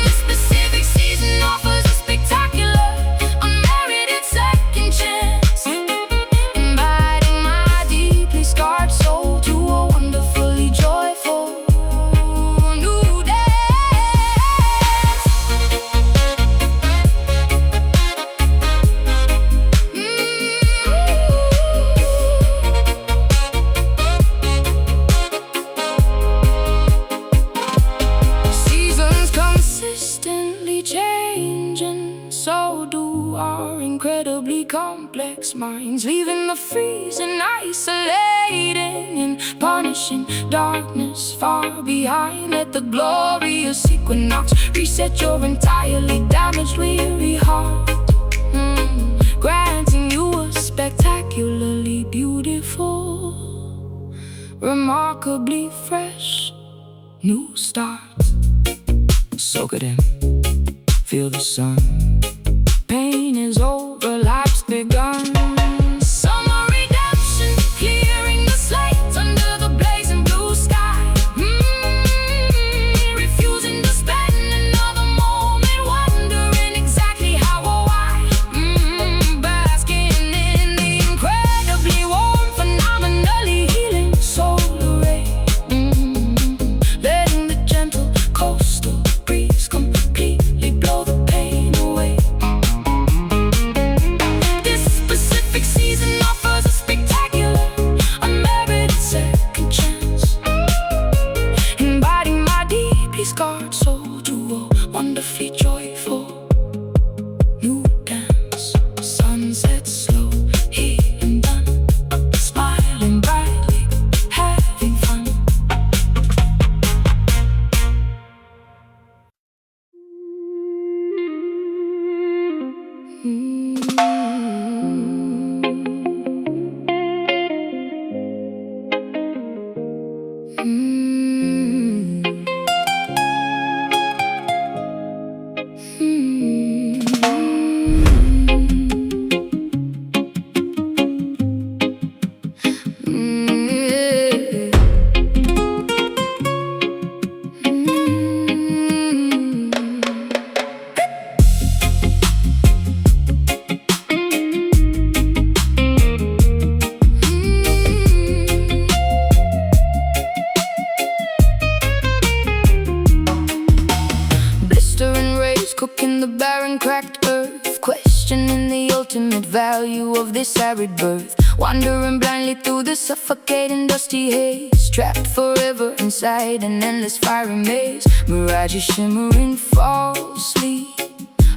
This Pacific season offers a spectacular, unmerited second chance, inviting my deeply scarred soul to a wonderfully joyful new dance. Seasons consistently changing, so do our incredibly complex minds, leaving the freezing, isolating, and punishing darkness far behind. Let the glorious equinox reset your entirely damaged, weary heart, granting you a spectacularly beautiful, remarkably fresh new start. Soak it in, feel the sun. Pain is over, life's begun. Summer redemption, clearing the slate under the blazing blue sky, refusing to spend another moment wondering exactly how or why. Basking in the incredibly warm, phenomenally healing solar ray, letting the gentle coastal breeze completely blow the pain away. This value of this arid birth, wandering blindly through the suffocating dusty haze, trapped forever inside an endless fiery maze. Mirages shimmering falsely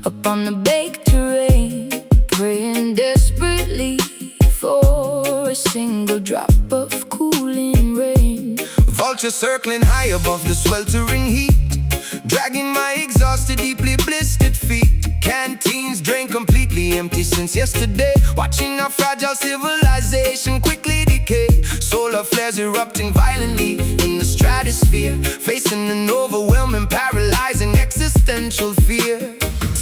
upon the baked terrain, praying desperately for a single drop of cooling rain. Vultures circling high above the sweltering heat, dragging my exhausted, deeply blistered feet. Canteens drained completely empty since yesterday, watching our fragile civilization quickly decay. Solar flares erupting violently in the stratosphere, facing an overwhelming, paralyzing existential fear.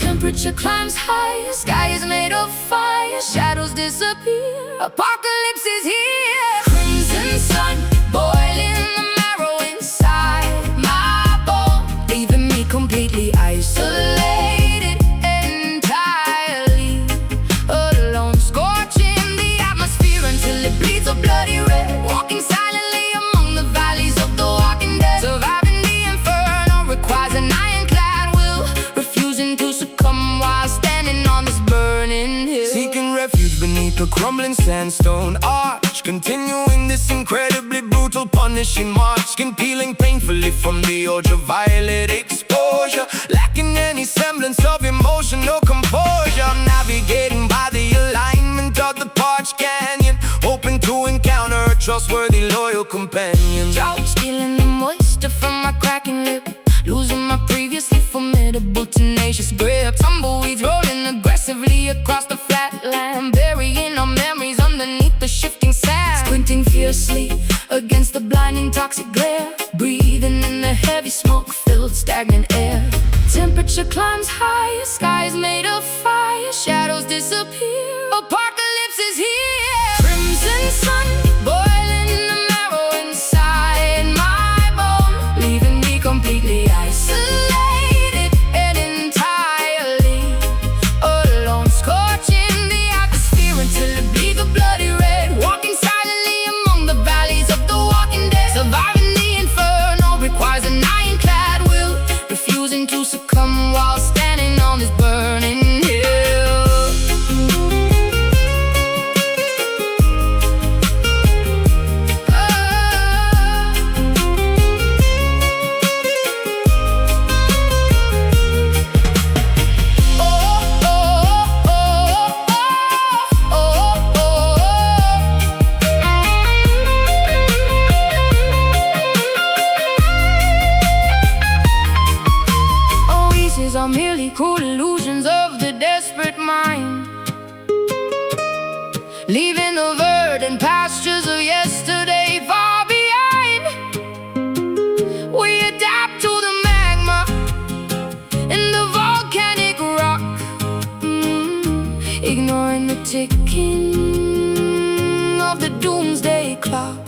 Temperature climbs higher, sky is made of fire, shadows disappear, apocalypse is here. Crimson sun boiling the marrow inside my bone, leaving me completely isolated entirely, alone, scorching the atmosphere until it bleeds a bloody red, walking silently among the valleys of the walking dead. Surviving the inferno requires an ironclad will, refusing to succumb while standing on this burning hill. Seeking refuge beneath a crumbling sandstone arch, continuing this incredibly brutal, punishing march. Skin peeling painfully from the ultraviolet exposure, lacking any semblance of emotional composure. I'm navigating by the alignment of the parched canyon, hoping to encounter a trustworthy, loyal companion. Drought stealing the moisture from my cracking lip, losing my previously formidable, tenacious grip. Tumbleweeds rolling aggressively across the flat land, burying our memories underneath the shifting sand. Squinting fiercely against the blinding toxic glare, breathing in the heavy smoke-filled stagnant air. Temperature climbs higher, sky is made of fire, shadows disappear, apocalypse is here. Crimson sun boiling the marrow inside my bone, leaving me completely isolated and entirely alone, scorching the atmosphere until it bleeds a bloody red, walking silently among the valleys of the walking dead. Surviving the inferno requires an ironclad will, refusing to succumb while standing on this burning hill. Oases are merely cruel illusions of the desperate mind, leaving the verdant pastures of yesterday far behind. We adapt to the magma and the volcanic rock, ignoring the ticking of the doomsday clock.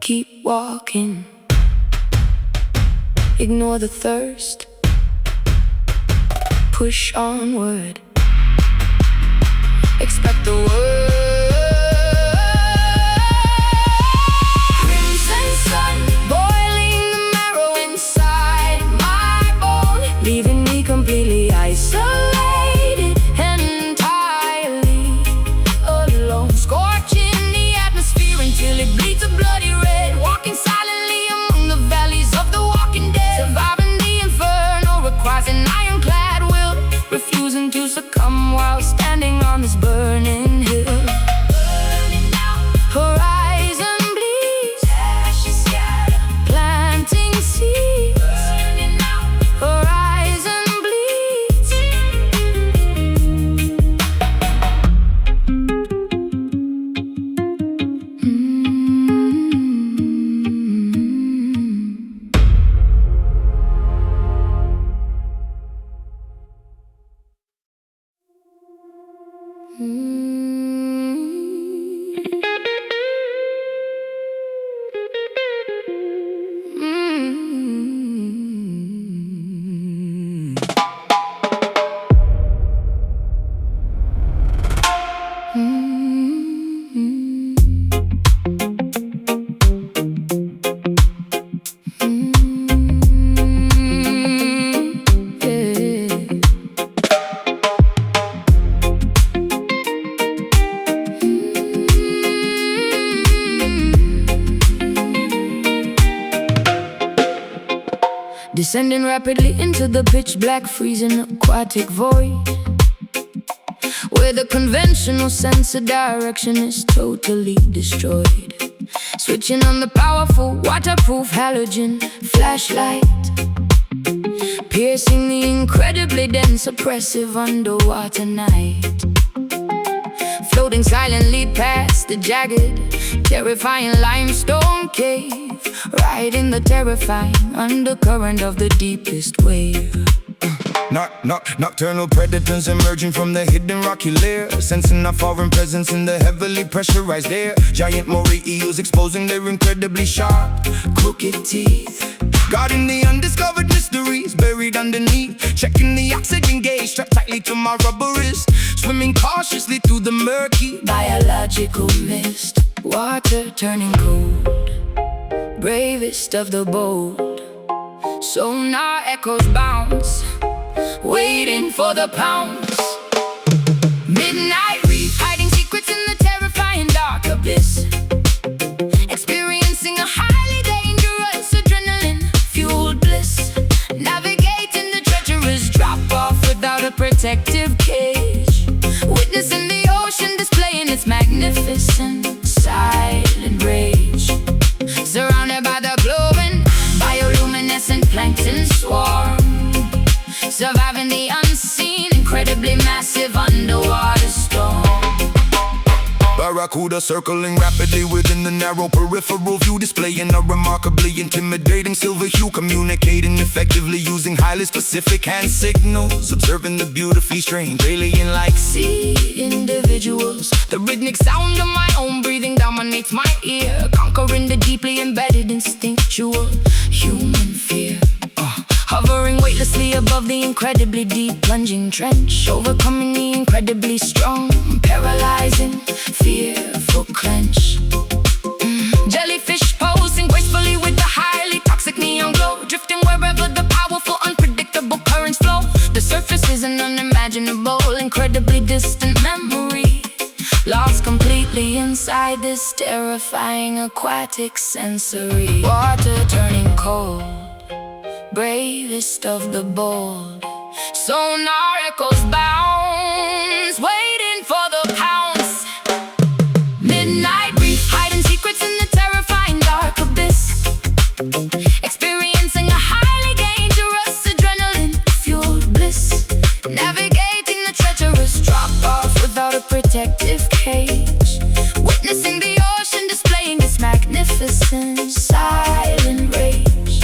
Keep walking, ignore the thirst, push onward, expect the worst. Crimson sun boiling the marrow inside my bone, leaving me completely isolated and entirely alone, scorching the atmosphere until it bleeds a bloody red, walking silently among the valleys of the walking dead. Surviving the inferno requires an ironclad will, refusing to succumb while standing on this burning descending rapidly into the pitch black, freezing aquatic void, where the conventional sense of direction is totally destroyed. Switching on the powerful waterproof halogen flashlight, piercing the incredibly dense oppressive underwater night, floating silently past the jagged, terrifying limestone cave, riding the terrifying undercurrent of the deepest wave. Nocturnal predators emerging from the hidden rocky lair, sensing a foreign presence in the heavily pressurized air. Giant moray eels exposing their incredibly sharp, crooked teeth, guarding the undiscovered mysteries buried underneath. Checking the oxygen gauge strapped tightly to my rubber wrist, swimming cautiously through the murky biological mist. Water turning cold, bravest of the bold. Sonar echoes bounce, waiting for the pounce. Midnight reef, hiding secrets in the terrifying dark abyss, experiencing a highly dangerous adrenaline-fueled bliss, navigating the treacherous drop-off without a protective cage, witnessing the ocean displaying its magnificent silent rage, surrounded by the glowing bioluminescent plankton swarm, surviving the unseen, incredibly massive underwater storm. Barracuda circling rapidly within the narrow peripheral view, displaying a remarkably intimidating silver hue, communicating effectively using highly specific hand signals, observing the beautifully strange alien-like sea individuals. The rhythmic sound of my own breathing dominates my ear, conquering the deeply embedded instinctual human fear. Hovering weightlessly above the incredibly deep plunging trench, overcoming the incredibly strong, paralyzing, fearful clench. Jellyfish posing gracefully with the highly toxic neon glow, drifting wherever the powerful, unpredictable currents flow. The surface is an unimaginable, incredibly distant memory, lost completely inside this terrifying aquatic sensory. Water turning cold, bravest of the bold. Sonar echoes bounce, waiting for the pounce. Midnight reef, hiding secrets in the terrifying dark abyss, experiencing a highly dangerous adrenaline-fueled bliss, navigating the treacherous drop-off without a protective cage, witnessing the ocean displaying its magnificent silent rage,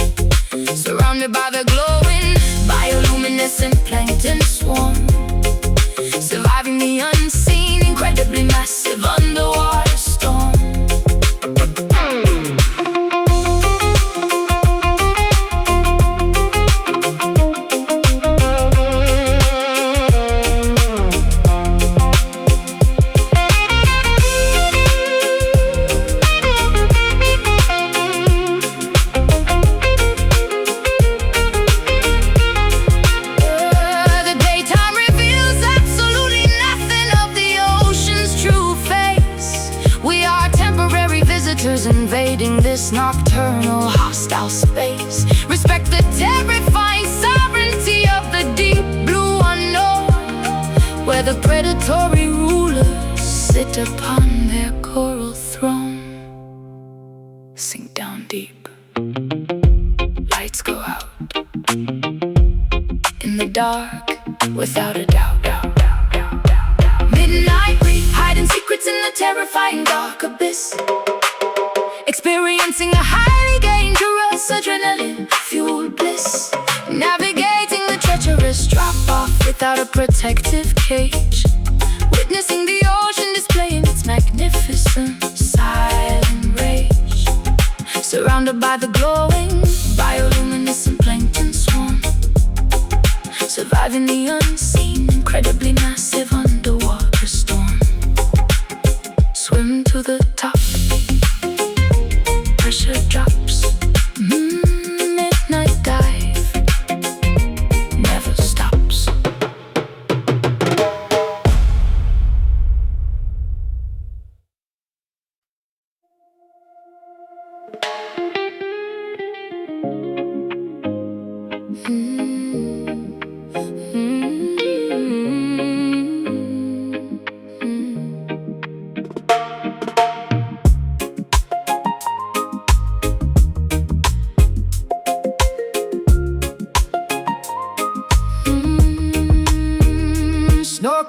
surrounded by the glowing bioluminescent plankton swarm, surviving the unseen, incredibly massive underwater storm. Invading this nocturnal, hostile space, respect the terrifying sovereignty of the deep blue unknown, where the predatory rulers sit upon their coral throne. Sink down deep, lights go out, in the dark, without a doubt. Midnight reef, hiding secrets in the terrifying dark abyss, experiencing a highly dangerous adrenaline-fueled bliss, navigating the treacherous drop-off without a protective cage, witnessing the ocean displaying its magnificent silent rage, surrounded by the glowing bioluminescent plankton swarm, surviving the unseen, incredibly massive underwater storm. Swim to the top, pressure drops, midnight dive, never stops.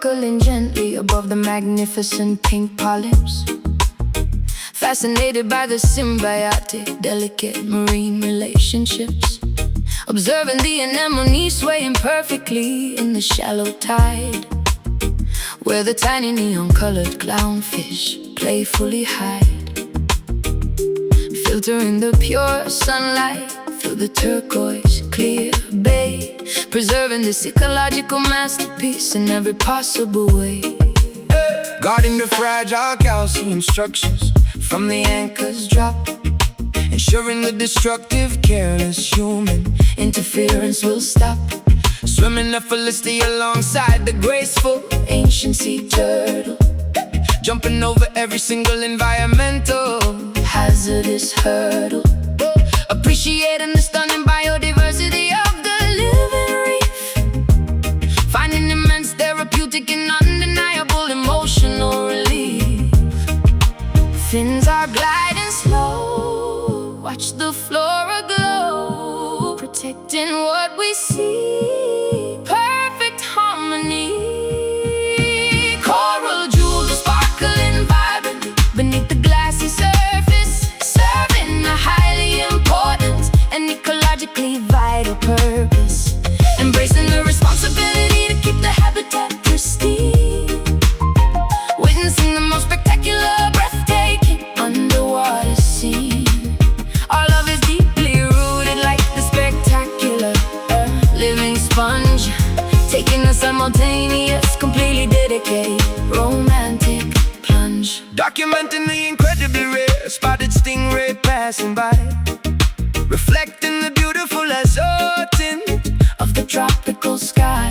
sparkling gently above the magnificent pink polyps. Fascinated by the symbiotic, delicate marine relationships. Observing the anemone swaying perfectly in the shallow tide, where the tiny neon-colored clownfish playfully hide. Filtering the pure sunlight through the turquoise clear bay, preserving this ecological masterpiece in every possible way. Guarding the fragile calcium structures from the anchor's drop, ensuring the destructive, careless human interference will stop. Swimming effortlessly alongside the graceful ancient sea turtle, jumping over every single environmental hazardous hurdle. Appreciating the stunning biodiversity of the living reef, finding immense therapeutic and undeniable emotional relief. Fins are gliding slow, watch the flora glow, protecting what we see, perfect harmony. Coral jewels sparkling vibrantly beneath the glassy surface, serving a highly important and ecologically vital purpose. Embracing the responsibility to keep the habitat pristine, witnessing the most spectacular, breathtaking underwater scene. Our love is deeply rooted like the spectacular living sponge, taking a simultaneous, completely dedicated, romantic plunge. Documenting the incredibly rare spotted stingray passing by, reflecting the beautiful azure tint of the tropical sky.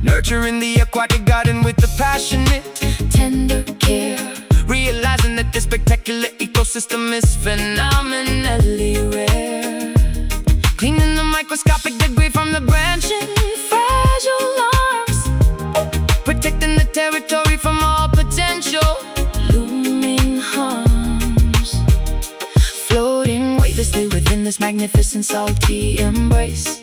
Nurturing the aquatic garden with the passionate, tender care, realizing that this spectacular ecosystem is phenomenally rare. Cleaning the microscopic debris from the branching fragile arms, protecting the territory from all potential looming harms. Floating weightlessly within this magnificent salty embrace,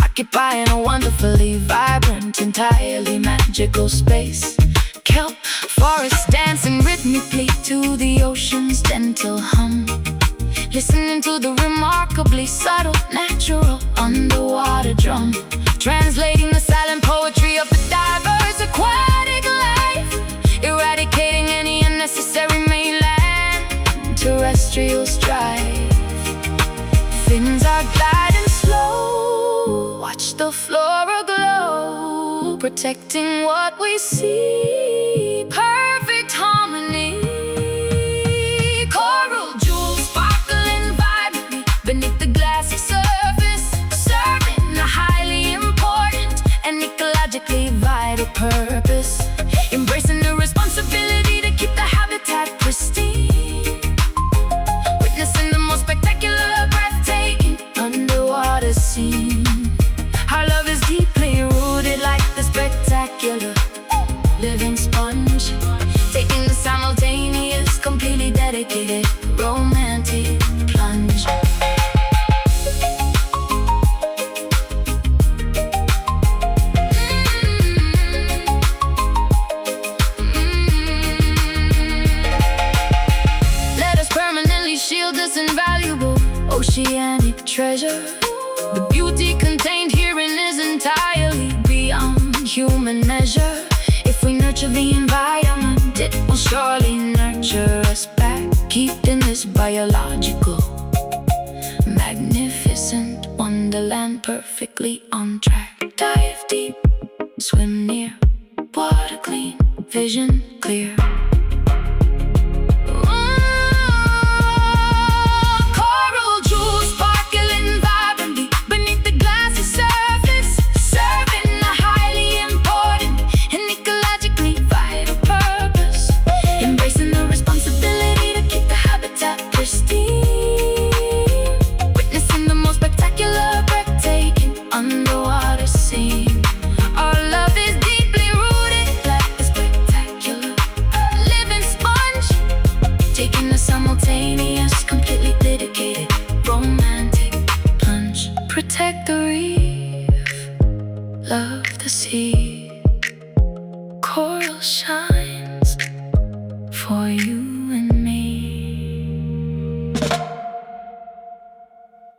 occupying a wonderfully vibrant, entirely magical space. Kelp forests dancing rhythmically to the ocean's gentle hum, listening to the remarkably subtle, natural underwater drum, translating the silent poetry of the diverse aquatic life, eradicating any unnecessary mainland terrestrial strife. Fins are gliding slow, watch the flora glow, protecting what we see, perfect harmony. Coral jewels sparkling vibrantly beneath the glassy surface, serving a highly important and ecologically vital purpose. Embracing the responsibility to keep the habitat pristine, witnessing the most spectacular, breathtaking underwater scene. Our love is deeply rooted like the spectacular living sponge, taking the simultaneous, completely dedicated, romantic plunge. Let us permanently shield this invaluable oceanic treasure. The beauty contained herein is entirely beyond human measure. If we nurture the environment, it will surely nurture us back, keeping this biological, magnificent wonderland perfectly on track. Dive deep, swim near, water clean, vision clear.